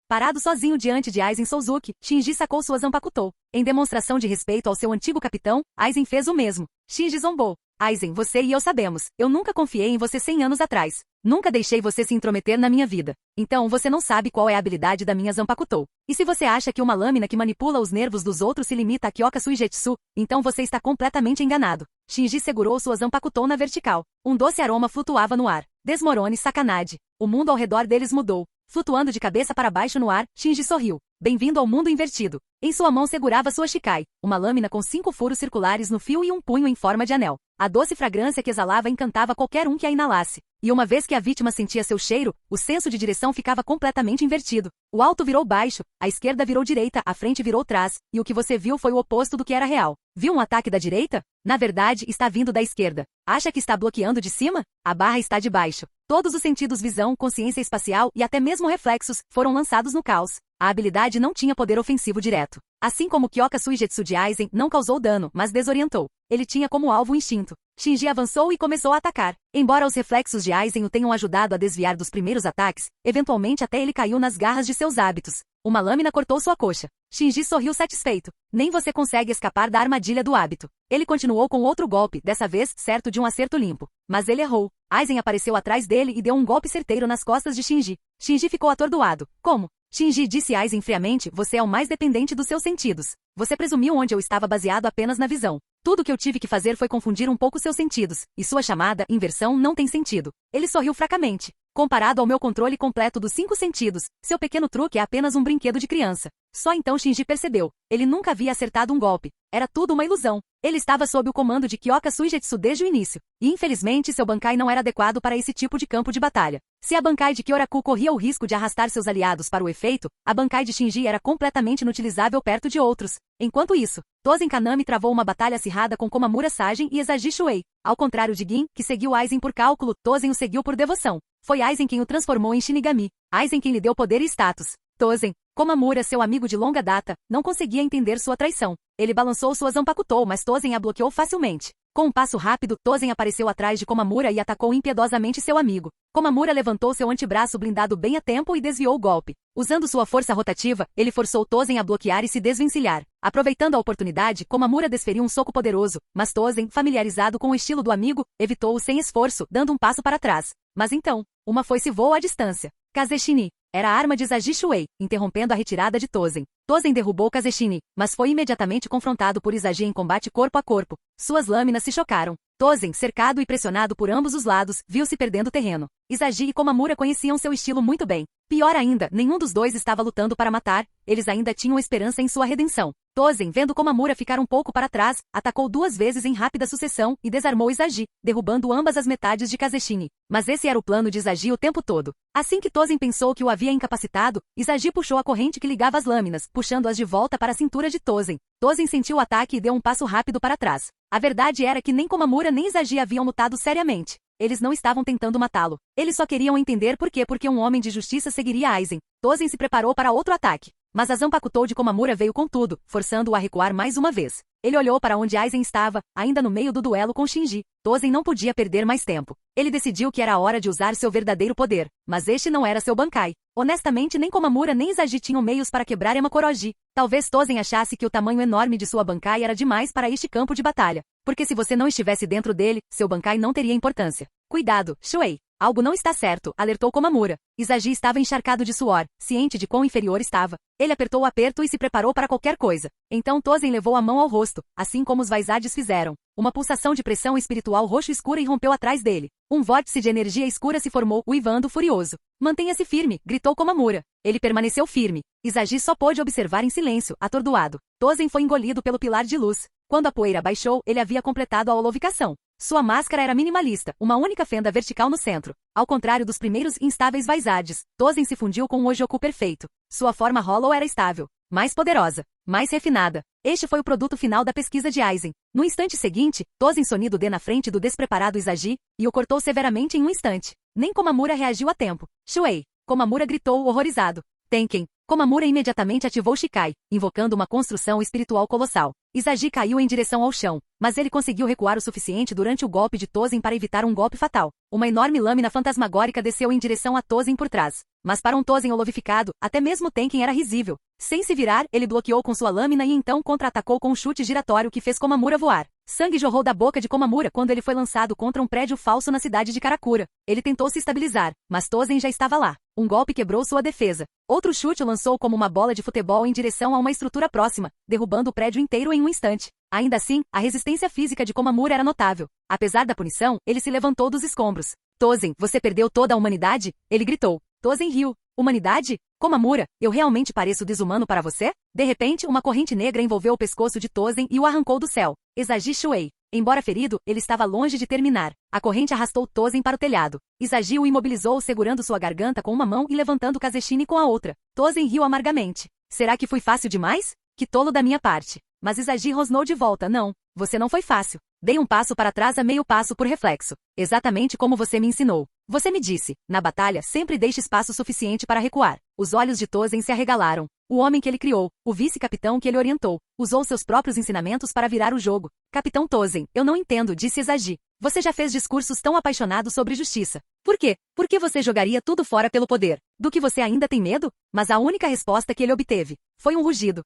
Parado sozinho diante de Aizen Souzuki, Shinji sacou sua Zanpakuto. Em demonstração de respeito ao seu antigo capitão, Aizen fez o mesmo. Shinji zombou. Aizen, você e eu sabemos. Eu nunca confiei em você 100 anos atrás. Nunca deixei você se intrometer na minha vida. Então você não sabe qual é a habilidade da minha Zanpakuto. E se você acha que uma lâmina que manipula os nervos dos outros se limita a Kyoka Suigetsu, então você está completamente enganado. Shinji segurou sua Zanpakuto na vertical. Um doce aroma flutuava no ar. Desmorone, Sakanade. O mundo ao redor deles mudou. Flutuando de cabeça para baixo no ar, Shinji sorriu. Bem-vindo ao mundo invertido. Em sua mão segurava sua Shikai, uma lâmina com 5 furos circulares no fio e um punho em forma de anel. A doce fragrância que exalava encantava qualquer um que a inalasse. E uma vez que a vítima sentia seu cheiro, o senso de direção ficava completamente invertido. O alto virou baixo, a esquerda virou direita, a frente virou trás, e o que você viu foi o oposto do que era real. Viu um ataque da direita? Na verdade, está vindo da esquerda. Acha que está bloqueando de cima? A barra está de baixo. Todos os sentidos visão, consciência espacial e até mesmo reflexos foram lançados no caos. A habilidade não tinha poder ofensivo direto. Assim como Kyoka Suigetsu de Aizen não causou dano, mas desorientou. Ele tinha como alvo o instinto. Shinji avançou e começou a atacar. Embora os reflexos de Aizen o tenham ajudado a desviar dos primeiros ataques, eventualmente até ele caiu nas garras de seus hábitos. Uma lâmina cortou sua coxa. Shinji sorriu satisfeito. Nem você consegue escapar da armadilha do hábito. Ele continuou com outro golpe, dessa vez certo de um acerto limpo. Mas ele errou. Aizen apareceu atrás dele e deu um golpe certeiro nas costas de Shinji. Shinji ficou atordoado. Como? Shinji disse Aizen friamente, você é o mais dependente dos seus sentidos. Você presumiu onde eu estava baseado apenas na visão. Tudo o que eu tive que fazer foi confundir um pouco seus sentidos, e sua chamada inversão não tem sentido. Ele sorriu fracamente. Comparado ao meu controle completo dos 5 sentidos, seu pequeno truque é apenas um brinquedo de criança. Só então Shinji percebeu. Ele nunca havia acertado um golpe. Era tudo uma ilusão. Ele estava sob o comando de Kyoka Suigetsu desde o início, e infelizmente seu Bankai não era adequado para esse tipo de campo de batalha. Se a Bankai de Kyoraku corria o risco de arrastar seus aliados para o efeito, a Bankai de Shinji era completamente inutilizável perto de outros. Enquanto isso, Tozen Kanami travou uma batalha acirrada com Komamura Sagen e Ezaji Shuei. Ao contrário de Gin, que seguiu Aizen por cálculo, Tozen o seguiu por devoção. Foi Aizen quem o transformou em Shinigami. Aizen quem lhe deu poder e status. Tozen, Komamura, seu amigo de longa data, não conseguia entender sua traição. Ele balançou sua Zanpakutou, mas Tozen a bloqueou facilmente. Com um passo rápido, Tozen apareceu atrás de Komamura e atacou impiedosamente seu amigo. Komamura levantou seu antebraço blindado bem a tempo e desviou o golpe. Usando sua força rotativa, ele forçou Tozen a bloquear e se desvencilhar. Aproveitando a oportunidade, Komamura desferiu um soco poderoso, mas Tozen, familiarizado com o estilo do amigo, evitou-o sem esforço, dando um passo para trás. Mas então, uma foice voou à distância. Kazeshini. Era a arma de Ezaji Shuei, interrompendo a retirada de Tozen. Tozen derrubou Kazeshini, mas foi imediatamente confrontado por Ezaji em combate corpo a corpo. Suas lâminas se chocaram. Tozen, cercado e pressionado por ambos os lados, viu-se perdendo terreno. Ezaji e Komamura conheciam seu estilo muito bem. Pior ainda, nenhum dos dois estava lutando para matar, eles ainda tinham esperança em sua redenção. Tozen, vendo Komamura ficar um pouco para trás, atacou 2 vezes em rápida sucessão e desarmou Ezaji, derrubando ambas as metades de Kazeshini. Mas esse era o plano de Ezaji o tempo todo. Assim que Tozen pensou que o havia incapacitado, Ezaji puxou a corrente que ligava as lâminas, puxando-as de volta para a cintura de Tozen. Tozen sentiu o ataque e deu um passo rápido para trás. A verdade era que nem Komamura nem Ezaji haviam lutado seriamente. Eles não estavam tentando matá-lo. Eles só queriam entender porque um homem de justiça seguiria Aizen. Tozen se preparou para outro ataque. Mas a Zanpakutou de Komamura veio com tudo, forçando-o a recuar mais uma vez. Ele olhou para onde Aizen estava, ainda no meio do duelo com Shinji. Tozen não podia perder mais tempo. Ele decidiu que era a hora de usar seu verdadeiro poder, mas este não era seu Bankai. Honestamente, nem Komamura nem Ezaji tinham meios para quebrar Emakoroji. Talvez Tozen achasse que o tamanho enorme de sua Bankai era demais para este campo de batalha. Porque se você não estivesse dentro dele, seu Bankai não teria importância. Cuidado, Shuei. Algo não está certo, alertou Komamura. Ezaji estava encharcado de suor, ciente de quão inferior estava. Ele apertou o aperto e se preparou para qualquer coisa. Então Tozen levou a mão ao rosto, assim como os Vaisades fizeram. Uma pulsação de pressão espiritual roxo escura irrompeu atrás dele. Um vórtice de energia escura se formou, uivando furioso. Mantenha-se firme, gritou Komamura. Ele permaneceu firme. Ezaji só pôde observar em silêncio, atordoado. Tozen foi engolido pelo pilar de luz. Quando a poeira baixou, ele havia completado a holovicação. Sua máscara era minimalista, uma única fenda vertical no centro. Ao contrário dos primeiros instáveis Vaisades, Tozen se fundiu com um Ojoku perfeito. Sua forma Hollow era estável, mais poderosa, mais refinada. Este foi o produto final da pesquisa de Aizen. No instante seguinte, Tozen sonido na frente do despreparado Ezaji, e o cortou severamente em um instante. Nem Komamura reagiu a tempo. Shuei! Komamura gritou horrorizado. Tenken! Komamura imediatamente ativou Shikai, invocando uma construção espiritual colossal. Ezaji caiu em direção ao chão, mas ele conseguiu recuar o suficiente durante o golpe de Tozen para evitar um golpe fatal. Uma enorme lâmina fantasmagórica desceu em direção a Tozen por trás. Mas para um Tozen holovificado, até mesmo Tenken era risível. Sem se virar, ele bloqueou com sua lâmina e então contra-atacou com um chute giratório que fez Komamura voar. Sangue jorrou da boca de Komamura quando ele foi lançado contra um prédio falso na cidade de Karakura. Ele tentou se estabilizar, mas Tozen já estava lá. Um golpe quebrou sua defesa. Outro chute o lançou como uma bola de futebol em direção a uma estrutura próxima, derrubando o prédio inteiro em um instante. Ainda assim, a resistência física de Komamura era notável. Apesar da punição, ele se levantou dos escombros. Tozen, você perdeu toda a humanidade? Ele gritou. Tozen riu. Humanidade? Komamura, eu realmente pareço desumano para você? De repente, uma corrente negra envolveu o pescoço de Tozen e o arrancou do céu. Izagi Shuei. Embora ferido, ele estava longe de terminar. A corrente arrastou Tozen para o telhado. Izagi o imobilizou segurando sua garganta com uma mão e levantando Kazeshini com a outra. Tozen riu amargamente. Será que fui fácil demais? Que tolo da minha parte. Mas Izagi rosnou de volta. Não, você não foi fácil. Dei um passo para trás a meio passo por reflexo. Exatamente como você me ensinou. Você me disse, na batalha sempre deixe espaço suficiente para recuar. Os olhos de Tozen se arregalaram. O homem que ele criou, o vice-capitão que ele orientou, usou seus próprios ensinamentos para virar o jogo. Capitão Tozen, eu não entendo, disse Izagi. Você já fez discursos tão apaixonados sobre justiça. Por quê? Por que você jogaria tudo fora pelo poder? Do que você ainda tem medo? Mas a única resposta que ele obteve foi um rugido.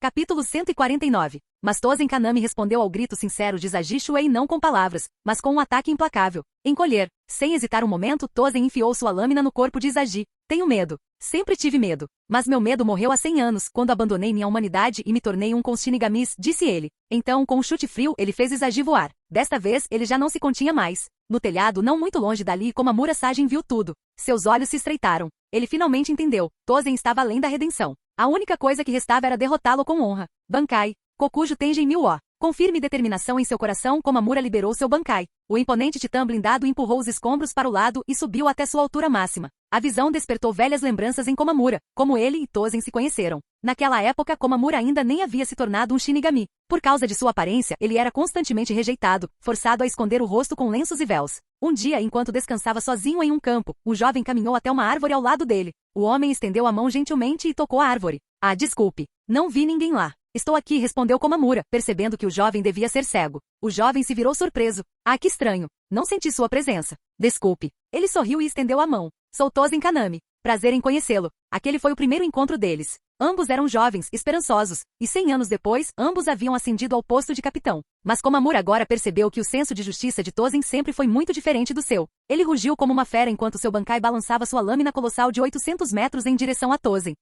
Capítulo 149. Mas Tozen Kanami respondeu ao grito sincero de Izagi Shuei não com palavras, mas com um ataque implacável. Encolher. Sem hesitar um momento, Tozen enfiou sua lâmina no corpo de Izagi. Tenho medo. Sempre tive medo. Mas meu medo morreu há 100 anos, quando abandonei minha humanidade e me tornei um com os Shinigamis, disse ele. Então, com um chute frio, ele fez Izagi voar. Desta vez, ele já não se continha mais. No telhado, não muito longe dali, Komamura Sajin viu tudo. Seus olhos se estreitaram. Ele finalmente entendeu. Tozen estava além da redenção. A única coisa que restava era derrotá-lo com honra. Bankai. Kokujo Tengen Mil-O. Com firme determinação em seu coração, Komamura liberou seu Bankai. O imponente titã blindado empurrou os escombros para o lado e subiu até sua altura máxima. A visão despertou velhas lembranças em Komamura, como ele e Tozen se conheceram. Naquela época, Komamura ainda nem havia se tornado um Shinigami. Por causa de sua aparência, ele era constantemente rejeitado, forçado a esconder o rosto com lenços e véus. Um dia, enquanto descansava sozinho em um campo, o jovem caminhou até uma árvore ao lado dele. O homem estendeu a mão gentilmente e tocou a árvore. Ah, desculpe. Não vi ninguém lá. Estou aqui, respondeu Komamura, percebendo que o jovem devia ser cego. O jovem se virou surpreso. Ah, que estranho. Não senti sua presença. Desculpe. Ele sorriu e estendeu a mão. Sou Tozen Kanami. Prazer em conhecê-lo. Aquele foi o primeiro encontro deles. Ambos eram jovens, esperançosos, e 100 anos depois, ambos haviam ascendido ao posto de capitão. Mas Komamura agora percebeu que o senso de justiça de Tozen sempre foi muito diferente do seu. Ele rugiu como uma fera enquanto seu Bankai balançava sua lâmina colossal de 800 metros em direção a Tozen.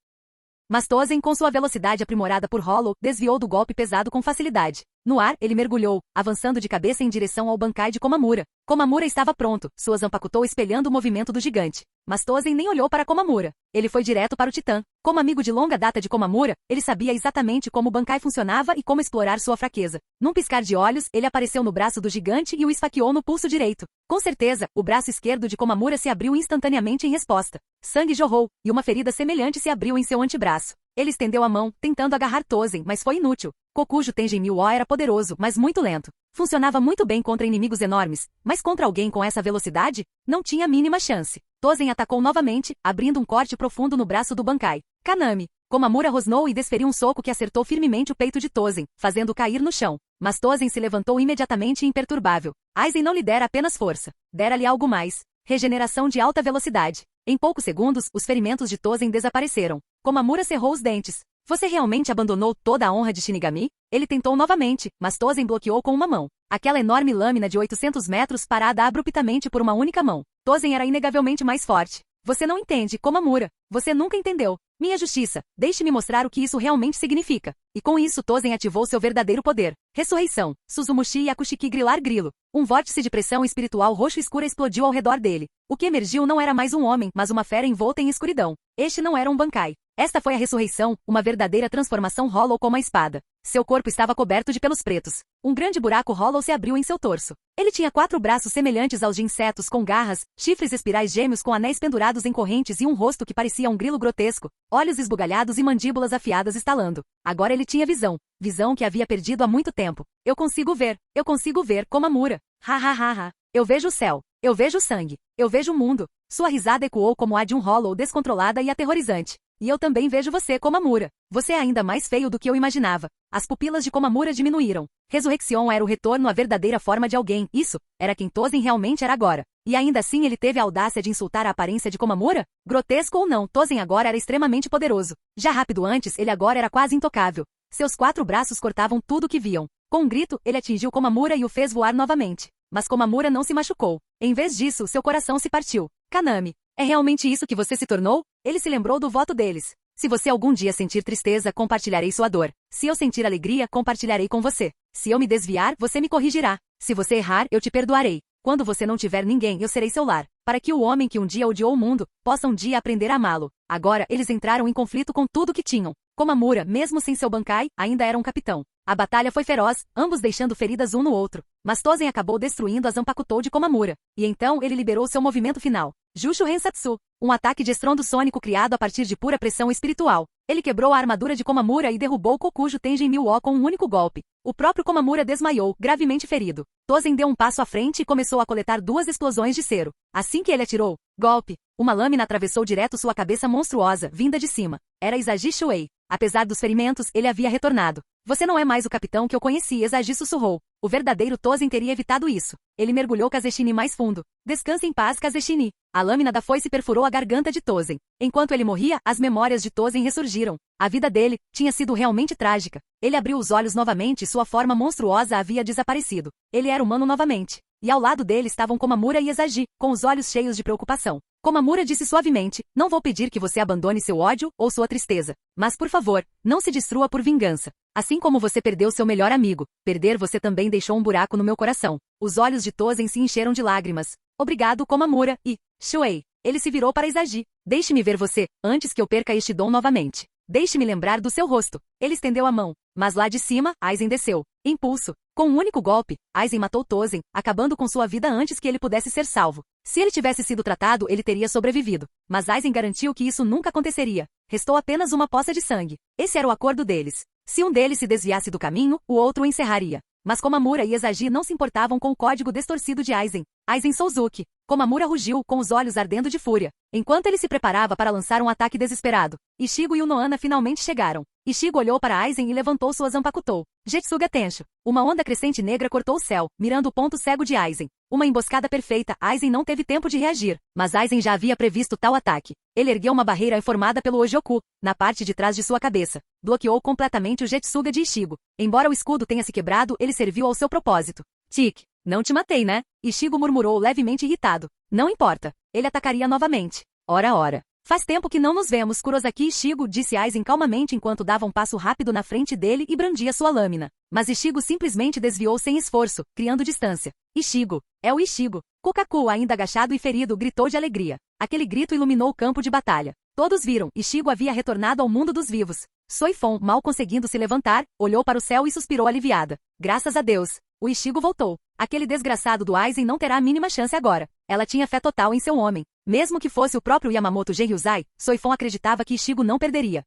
Mas Tozen, com sua velocidade aprimorada por Hollow, desviou do golpe pesado com facilidade. No ar, ele mergulhou, avançando de cabeça em direção ao Bankai de Komamura. Komamura estava pronto, sua Zanpakuto espelhando o movimento do gigante. Mas Tozen nem olhou para Komamura. Ele foi direto para o titã. Como amigo de longa data de Komamura, ele sabia exatamente como o Bankai funcionava e como explorar sua fraqueza. Num piscar de olhos, ele apareceu no braço do gigante e o esfaqueou no pulso direito. Com certeza, o braço esquerdo de Komamura se abriu instantaneamente em resposta. Sangue jorrou, e uma ferida semelhante se abriu em seu antebraço. Ele estendeu a mão, tentando agarrar Tozen, mas foi inútil. Kokujo Tengen Mil-O era poderoso, mas muito lento. Funcionava muito bem contra inimigos enormes, mas contra alguém com essa velocidade, não tinha a mínima chance. Tozen atacou novamente, abrindo um corte profundo no braço do Bankai. Kanami. Komamura rosnou e desferiu um soco que acertou firmemente o peito de Tozen, fazendo-o cair no chão. Mas Tozen se levantou imediatamente imperturbável. Aizen não lhe dera apenas força. Dera-lhe algo mais. Regeneração de alta velocidade. Em poucos segundos, os ferimentos de Tozen desapareceram. Komamura cerrou os dentes. Você realmente abandonou toda a honra de Shinigami? Ele tentou novamente, mas Tozen bloqueou com uma mão. Aquela enorme lâmina de 800 metros parada abruptamente por uma única mão. Tozen era inegavelmente mais forte. Você não entende, Komamura. Você nunca entendeu. Minha justiça, deixe-me mostrar o que isso realmente significa. E com isso Tozen ativou seu verdadeiro poder. Ressurreição. Suzumushi Yakushiki grilar grilo. Um vórtice de pressão espiritual roxo escura explodiu ao redor dele. O que emergiu não era mais um homem, mas uma fera envolta em escuridão. Este não era um Bankai. Esta foi a ressurreição, uma verdadeira transformação Hollow como a espada. Seu corpo estava coberto de pelos pretos. Um grande buraco Hollow se abriu em seu torso. Ele tinha 4 braços semelhantes aos de insetos com garras, chifres espirais gêmeos com anéis pendurados em correntes e um rosto que parecia um grilo grotesco, olhos esbugalhados e mandíbulas afiadas estalando. Agora ele tinha visão. Visão que havia perdido há muito tempo. Eu consigo ver, Komamura. Ha ha ha ha. Eu vejo o céu. Eu vejo o sangue. Eu vejo o mundo. Sua risada ecoou como a de um Hollow descontrolada e aterrorizante. E eu também vejo você, Komamura. Você é ainda mais feio do que eu imaginava. As pupilas de Komamura diminuíram. Resurreição era o retorno à verdadeira forma de alguém. Isso era quem Tozen realmente era agora. E ainda assim ele teve a audácia de insultar a aparência de Komamura? Grotesco ou não, Tozen agora era extremamente poderoso. Já rápido antes, ele agora era quase intocável. Seus 4 braços cortavam tudo o que viam. Com um grito, ele atingiu Komamura e o fez voar novamente. Mas Komamura não se machucou. Em vez disso, seu coração se partiu. Kanami. É realmente isso que você se tornou? Ele se lembrou do voto deles. Se você algum dia sentir tristeza, compartilharei sua dor. Se eu sentir alegria, compartilharei com você. Se eu me desviar, você me corrigirá. Se você errar, eu te perdoarei. Quando você não tiver ninguém, eu serei seu lar, para que o homem que um dia odiou o mundo, possa um dia aprender a amá-lo. Agora, eles entraram em conflito com tudo que tinham. Komamura, mesmo sem seu Bankai, ainda era um capitão. A batalha foi feroz, ambos deixando feridas um no outro. Mas Tozen acabou destruindo a Zanpakutou de Komamura. E então ele liberou seu movimento final. Jushu Rensatsu, um ataque de estrondo sônico criado a partir de pura pressão espiritual. Ele quebrou a armadura de Komamura e derrubou Kokujo Tenjin Mil-O com um único golpe. O próprio Komamura desmaiou, gravemente ferido. Tozen deu um passo à frente e começou a coletar 2 explosões de cero. Assim que ele atirou, golpe, uma lâmina atravessou direto sua cabeça monstruosa, vinda de cima. Era Izagi Shuei. Apesar dos ferimentos, ele havia retornado. Você não é mais o capitão que eu conheci, Izagi sussurrou. O verdadeiro Tozen teria evitado isso. Ele mergulhou Kazeshini mais fundo. Descanse em paz, Kazeshini. A lâmina da foice perfurou a garganta de Tozen. Enquanto ele morria, as memórias de Tozen ressurgiram. A vida dele tinha sido realmente trágica. Ele abriu os olhos novamente e sua forma monstruosa havia desaparecido. Ele era humano novamente. E ao lado dele estavam Komamura e Izagi, com os olhos cheios de preocupação. Komamura disse suavemente, não vou pedir que você abandone seu ódio ou sua tristeza. Mas por favor, não se destrua por vingança. Assim como você perdeu seu melhor amigo, perder você também deixou um buraco no meu coração. Os olhos de Tozen se encheram de lágrimas. Obrigado, Komamura, e... Shuei. Ele se virou para Izagi. Deixe-me ver você, antes que eu perca este dom novamente. Deixe-me lembrar do seu rosto. Ele estendeu a mão. Mas lá de cima, Aizen desceu. Impulso. Com um único golpe, Aizen matou Tozen, acabando com sua vida antes que ele pudesse ser salvo. Se ele tivesse sido tratado, ele teria sobrevivido. Mas Aizen garantiu que isso nunca aconteceria. Restou apenas uma poça de sangue. Esse era o acordo deles. Se um deles se desviasse do caminho, o outro o encerraria. Mas Komamura e Izagi não se importavam com o código distorcido de Aizen. Aizen Souzuki. Komamura rugiu, com os olhos ardendo de fúria. Enquanto ele se preparava para lançar um ataque desesperado, Ichigo e o Noana finalmente chegaram. Ichigo olhou para Aizen e levantou sua Zanpakutou. Jetsuga Tensho. Uma onda crescente negra cortou o céu, mirando o ponto cego de Aizen. Uma emboscada perfeita, Aizen não teve tempo de reagir. Mas Aizen já havia previsto tal ataque. Ele ergueu uma barreira formada pelo Ojoku, na parte de trás de sua cabeça. Bloqueou completamente o Jetsuga de Ichigo. Embora o escudo tenha se quebrado, ele serviu ao seu propósito. Tic. Não te matei, né? Ichigo murmurou levemente irritado. Não importa. Ele atacaria novamente. Ora. Faz tempo que não nos vemos, Kurosaki Ichigo, disse Aizen calmamente enquanto dava um passo rápido na frente dele e brandia sua lâmina. Mas Ichigo simplesmente desviou sem esforço, criando distância. Ichigo. É o Ichigo. Kukaku, ainda agachado e ferido, gritou de alegria. Aquele grito iluminou o campo de batalha. Todos viram, Ichigo havia retornado ao mundo dos vivos. Soifon, mal conseguindo se levantar, olhou para o céu e suspirou aliviada. Graças a Deus. O Ichigo voltou. Aquele desgraçado do Aizen não terá a mínima chance agora. Ela tinha fé total em seu homem. Mesmo que fosse o próprio Yamamoto Genryuzai, Soifon acreditava que Ichigo não perderia.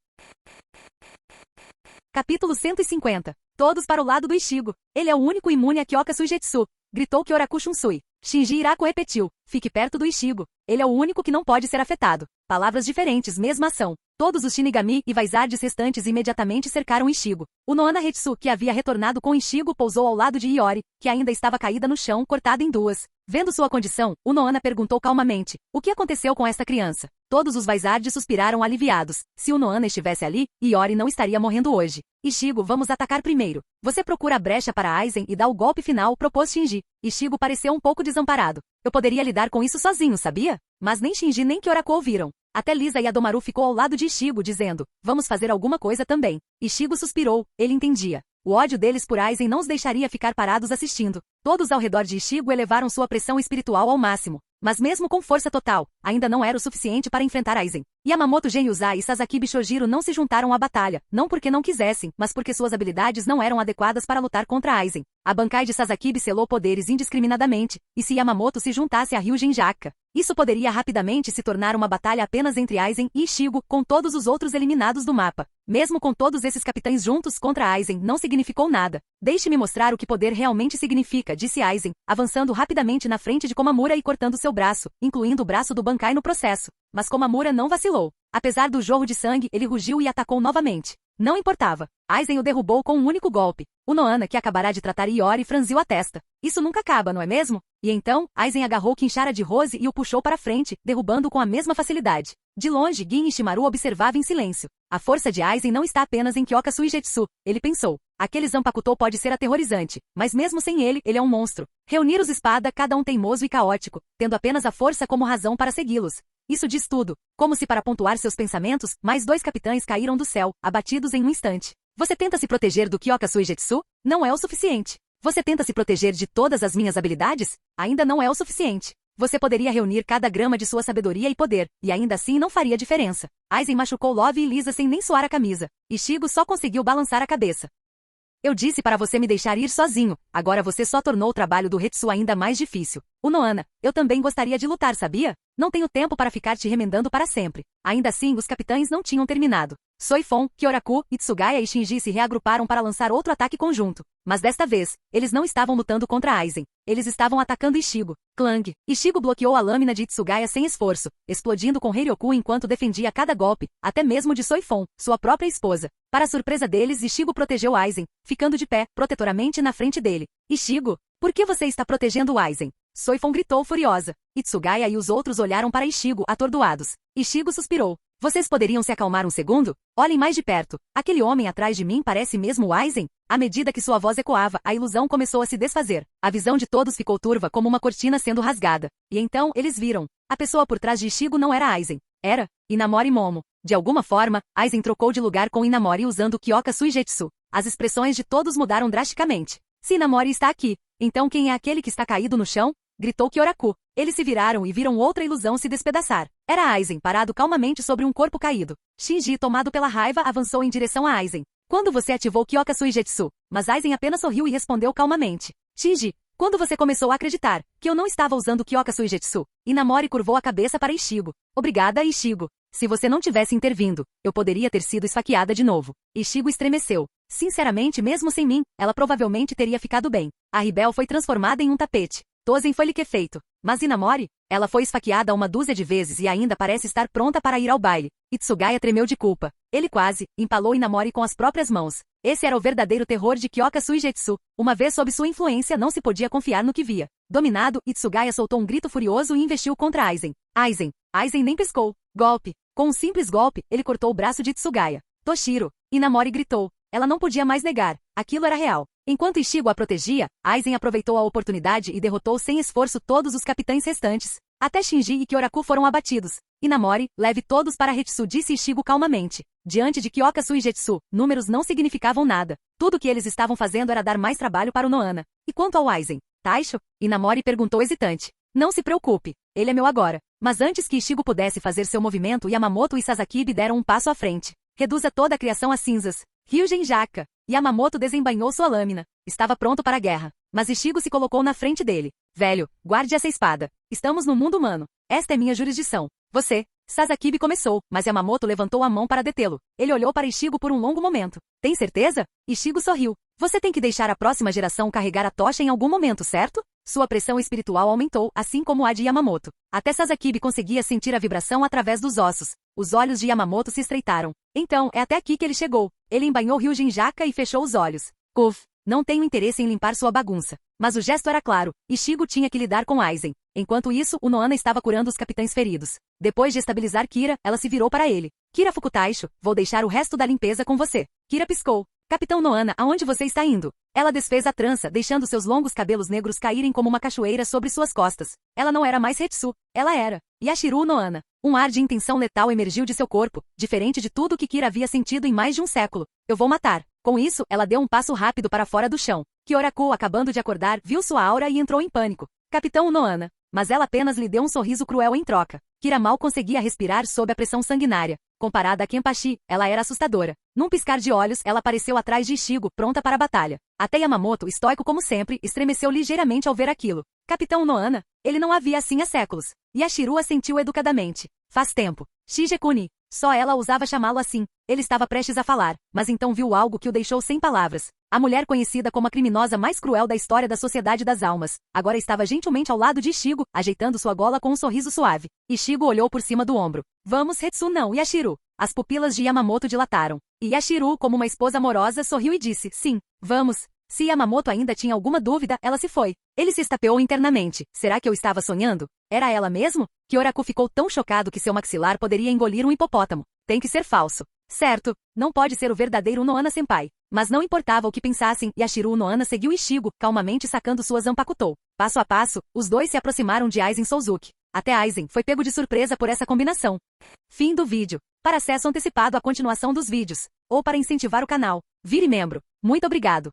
Capítulo 150. Todos para o lado do Ichigo. Ele é o único imune a Kyoka Suigetsu. Gritou Kyoraku Shunsui. Shinji Hirako repetiu. Fique perto do Ichigo. Ele é o único que não pode ser afetado. Palavras diferentes, mesma ação. Todos os Shinigami e Vizards restantes imediatamente cercaram Ichigo. O Noana Hetsu, que havia retornado com Ichigo, pousou ao lado de Iori, que ainda estava caída no chão, cortada em duas. Vendo sua condição, o Noana perguntou calmamente, o que aconteceu com esta criança? Todos os Vizards suspiraram aliviados. Se o Noana estivesse ali, Iori não estaria morrendo hoje. Ichigo, vamos atacar primeiro. Você procura a brecha para Aizen e dá o golpe final, propôs Shinji. Ichigo pareceu um pouco desamparado. Eu poderia lidar com isso sozinho, sabia? Mas nem Shinji nem Kyoraku ouviram. Até Lisa Yadomaru ficou ao lado de Ichigo, dizendo, vamos fazer alguma coisa também. Ichigo suspirou, ele entendia. O ódio deles por Aizen não os deixaria ficar parados assistindo. Todos ao redor de Ichigo elevaram sua pressão espiritual ao máximo. Mas mesmo com força total, ainda não era o suficiente para enfrentar Aizen. Yamamoto Genryuzai e Sasakibe Shojiro não se juntaram à batalha, não porque não quisessem, mas porque suas habilidades não eram adequadas para lutar contra Aizen. A Bankai de Sasakibe selou poderes indiscriminadamente, e se Yamamoto se juntasse a Ryujin Jaka, isso poderia rapidamente se tornar uma batalha apenas entre Aizen e Ichigo, com todos os outros eliminados do mapa. Mesmo com todos esses capitães juntos contra Aizen, não significou nada. Deixe-me mostrar o que poder realmente significa, disse Aizen, avançando rapidamente na frente de Komamura e cortando seu braço, incluindo o braço do Bankai no processo. Mas Komamura não vacilou. Apesar do jorro de sangue, ele rugiu e atacou novamente. Não importava. Aizen o derrubou com um único golpe. O Noana, que acabará de tratar Iori, franziu a testa. Isso nunca acaba, não é mesmo? E então, Aizen agarrou Kinshara de Rose e o puxou para frente, derrubando com a mesma facilidade. De longe, Gin Ishimaru observava em silêncio. A força de Aizen não está apenas em Kyoka Suigetsu, ele pensou. Aquele Zanpakutou pode ser aterrorizante, mas mesmo sem ele, ele é um monstro. Reunir os espada, cada um teimoso e caótico, tendo apenas a força como razão para segui-los. Isso diz tudo. Como se para pontuar seus pensamentos, mais 2 capitães caíram do céu, abatidos em um instante. Você tenta se proteger do Kyoka Suigetsu? Não é o suficiente. Você tenta se proteger de todas as minhas habilidades? Ainda não é o suficiente. Você poderia reunir cada grama de sua sabedoria e poder, e ainda assim não faria diferença. Aizen machucou Love e Lisa sem nem suar a camisa. Ichigo só conseguiu balançar a cabeça. Eu disse para você me deixar ir sozinho, agora você só tornou o trabalho do Hetsu ainda mais difícil. Noana, eu também gostaria de lutar, sabia? Não tenho tempo para ficar te remendando para sempre. Ainda assim, os capitães não tinham terminado. Soifon, Kyoraku, Itsugaya e Shinji se reagruparam para lançar outro ataque conjunto. Mas desta vez, eles não estavam lutando contra Aizen. Eles estavam atacando Ichigo. Clang. Ichigo bloqueou a lâmina de Itsugaya sem esforço, explodindo com Heiryoku enquanto defendia cada golpe, até mesmo de Soifon, sua própria esposa. Para surpresa deles, Ichigo protegeu Aizen, ficando de pé, protetoramente na frente dele. Ichigo, por que você está protegendo Aizen? Soifon gritou furiosa. Itsugaya e os outros olharam para Ichigo, atordoados. Ichigo suspirou. Vocês poderiam se acalmar um segundo? Olhem mais de perto. Aquele homem atrás de mim parece mesmo Aizen? À medida que sua voz ecoava, a ilusão começou a se desfazer. A visão de todos ficou turva como uma cortina sendo rasgada. E então, eles viram. A pessoa por trás de Ichigo não era Aizen. Era Inamori Momo. De alguma forma, Aizen trocou de lugar com Inamori usando Kyoka Suigetsu. As expressões de todos mudaram drasticamente. Se Inamori está aqui, então quem é aquele que está caído no chão? Gritou Kyoraku. Eles se viraram e viram outra ilusão se despedaçar. Era Aizen parado calmamente sobre um corpo caído. Shinji, tomado pela raiva, avançou em direção a Aizen. Quando você ativou Kyoka Suigetsu? Mas Aizen apenas sorriu e respondeu calmamente. Shinji, quando você começou a acreditar que eu não estava usando Kyoka Suigetsu? Inamori curvou a cabeça para Ichigo. Obrigada, Ichigo. Se você não tivesse intervindo, eu poderia ter sido esfaqueada de novo. Ichigo estremeceu. Sinceramente, mesmo sem mim, ela provavelmente teria ficado bem. A Ribel foi transformada em um tapete. Tozen foi liquefeito. Mas Inamori? Ela foi esfaqueada uma dúzia de vezes e ainda parece estar pronta para ir ao baile. Itsugaya tremeu de culpa. Ele quase empalou Inamori com as próprias mãos. Esse era o verdadeiro terror de Kyoka Suigetsu. Uma vez sob sua influência, não se podia confiar no que via. Dominado, Itsugaya soltou um grito furioso e investiu contra Aizen. Aizen nem piscou. Golpe. Com um simples golpe, ele cortou o braço de Itsugaya. Toshiro. Inamori gritou. Ela não podia mais negar. Aquilo era real. Enquanto Ichigo a protegia, Aizen aproveitou a oportunidade e derrotou sem esforço todos os capitães restantes. Até Shinji e Kyoraku foram abatidos. Inamori, leve todos para Hetsu, disse Ichigo calmamente. Diante de Kyoka Suigetsu, números não significavam nada. Tudo que eles estavam fazendo era dar mais trabalho para o Noana. E quanto ao Aizen? Taisho? Inamori perguntou hesitante. Não se preocupe. Ele é meu agora. Mas antes que Ichigo pudesse fazer seu movimento, Yamamoto e Sasakibe deram um passo à frente. Reduza toda a criação a cinzas. Ryugen Jaka. Yamamoto desembainhou sua lâmina. Estava pronto para a guerra. Mas Ichigo se colocou na frente dele. Velho, guarde essa espada. Estamos no mundo humano. Esta é minha jurisdição. Você. Sasakibe começou, mas Yamamoto levantou a mão para detê-lo. Ele olhou para Ichigo por um longo momento. Tem certeza? Ichigo sorriu. Você tem que deixar a próxima geração carregar a tocha em algum momento, certo? Sua pressão espiritual aumentou, assim como a de Yamamoto. Até Sasakibe conseguia sentir a vibração através dos ossos. Os olhos de Yamamoto se estreitaram. Então, é até aqui que ele chegou. Ele embainhou Ryugen Jaka e fechou os olhos. Kuf, não tenho interesse em limpar sua bagunça. Mas o gesto era claro. Ichigo tinha que lidar com Aizen. Enquanto isso, o Noana estava curando os capitães feridos. Depois de estabilizar Kira, ela se virou para ele. Kira Fukutaisho, vou deixar o resto da limpeza com você. Kira piscou. Capitão Noana, aonde você está indo? Ela desfez a trança, deixando seus longos cabelos negros caírem como uma cachoeira sobre suas costas. Ela não era mais Hetsu, ela era Yashiru Noana. Um ar de intenção letal emergiu de seu corpo, diferente de tudo que Kira havia sentido em mais de um século. Eu vou matar. Com isso, ela deu um passo rápido para fora do chão. Kyoraku, acabando de acordar, viu sua aura e entrou em pânico. Capitão Noana. Mas ela apenas lhe deu um sorriso cruel em troca. Kira mal conseguia respirar sob a pressão sanguinária. Comparada a Kenpachi, ela era assustadora. Num piscar de olhos, ela apareceu atrás de Ichigo, pronta para a batalha. Até Yamamoto, estoico como sempre, estremeceu ligeiramente ao ver aquilo. Capitão Noana? Ele não havia assim há séculos. Yashiru assentiu educadamente. Faz tempo. Shigekuni. Só ela ousava chamá-lo assim. Ele estava prestes a falar, mas então viu algo que o deixou sem palavras. A mulher conhecida como a criminosa mais cruel da história da Sociedade das Almas, agora estava gentilmente ao lado de Ichigo, ajeitando sua gola com um sorriso suave. Ichigo olhou por cima do ombro. Vamos, Hetsu não, Yashiru. As pupilas de Yamamoto dilataram. E Yashiru, como uma esposa amorosa, sorriu e disse, sim, vamos. Se Yamamoto ainda tinha alguma dúvida, ela se foi. Ele se estapeou internamente. Será que eu estava sonhando? Era ela mesmo? Kyoraku ficou tão chocado que seu maxilar poderia engolir um hipopótamo. Tem que ser falso. Certo, não pode ser o verdadeiro Noana-senpai. Mas não importava o que pensassem, Yashiru Noana seguiu Ichigo, calmamente sacando sua Zanpakutou. Passo a passo, os dois se aproximaram de Aizen Souzuki. Até Aizen foi pego de surpresa por essa combinação. Fim do vídeo. Para acesso antecipado à continuação dos vídeos, ou para incentivar o canal, vire membro. Muito obrigado.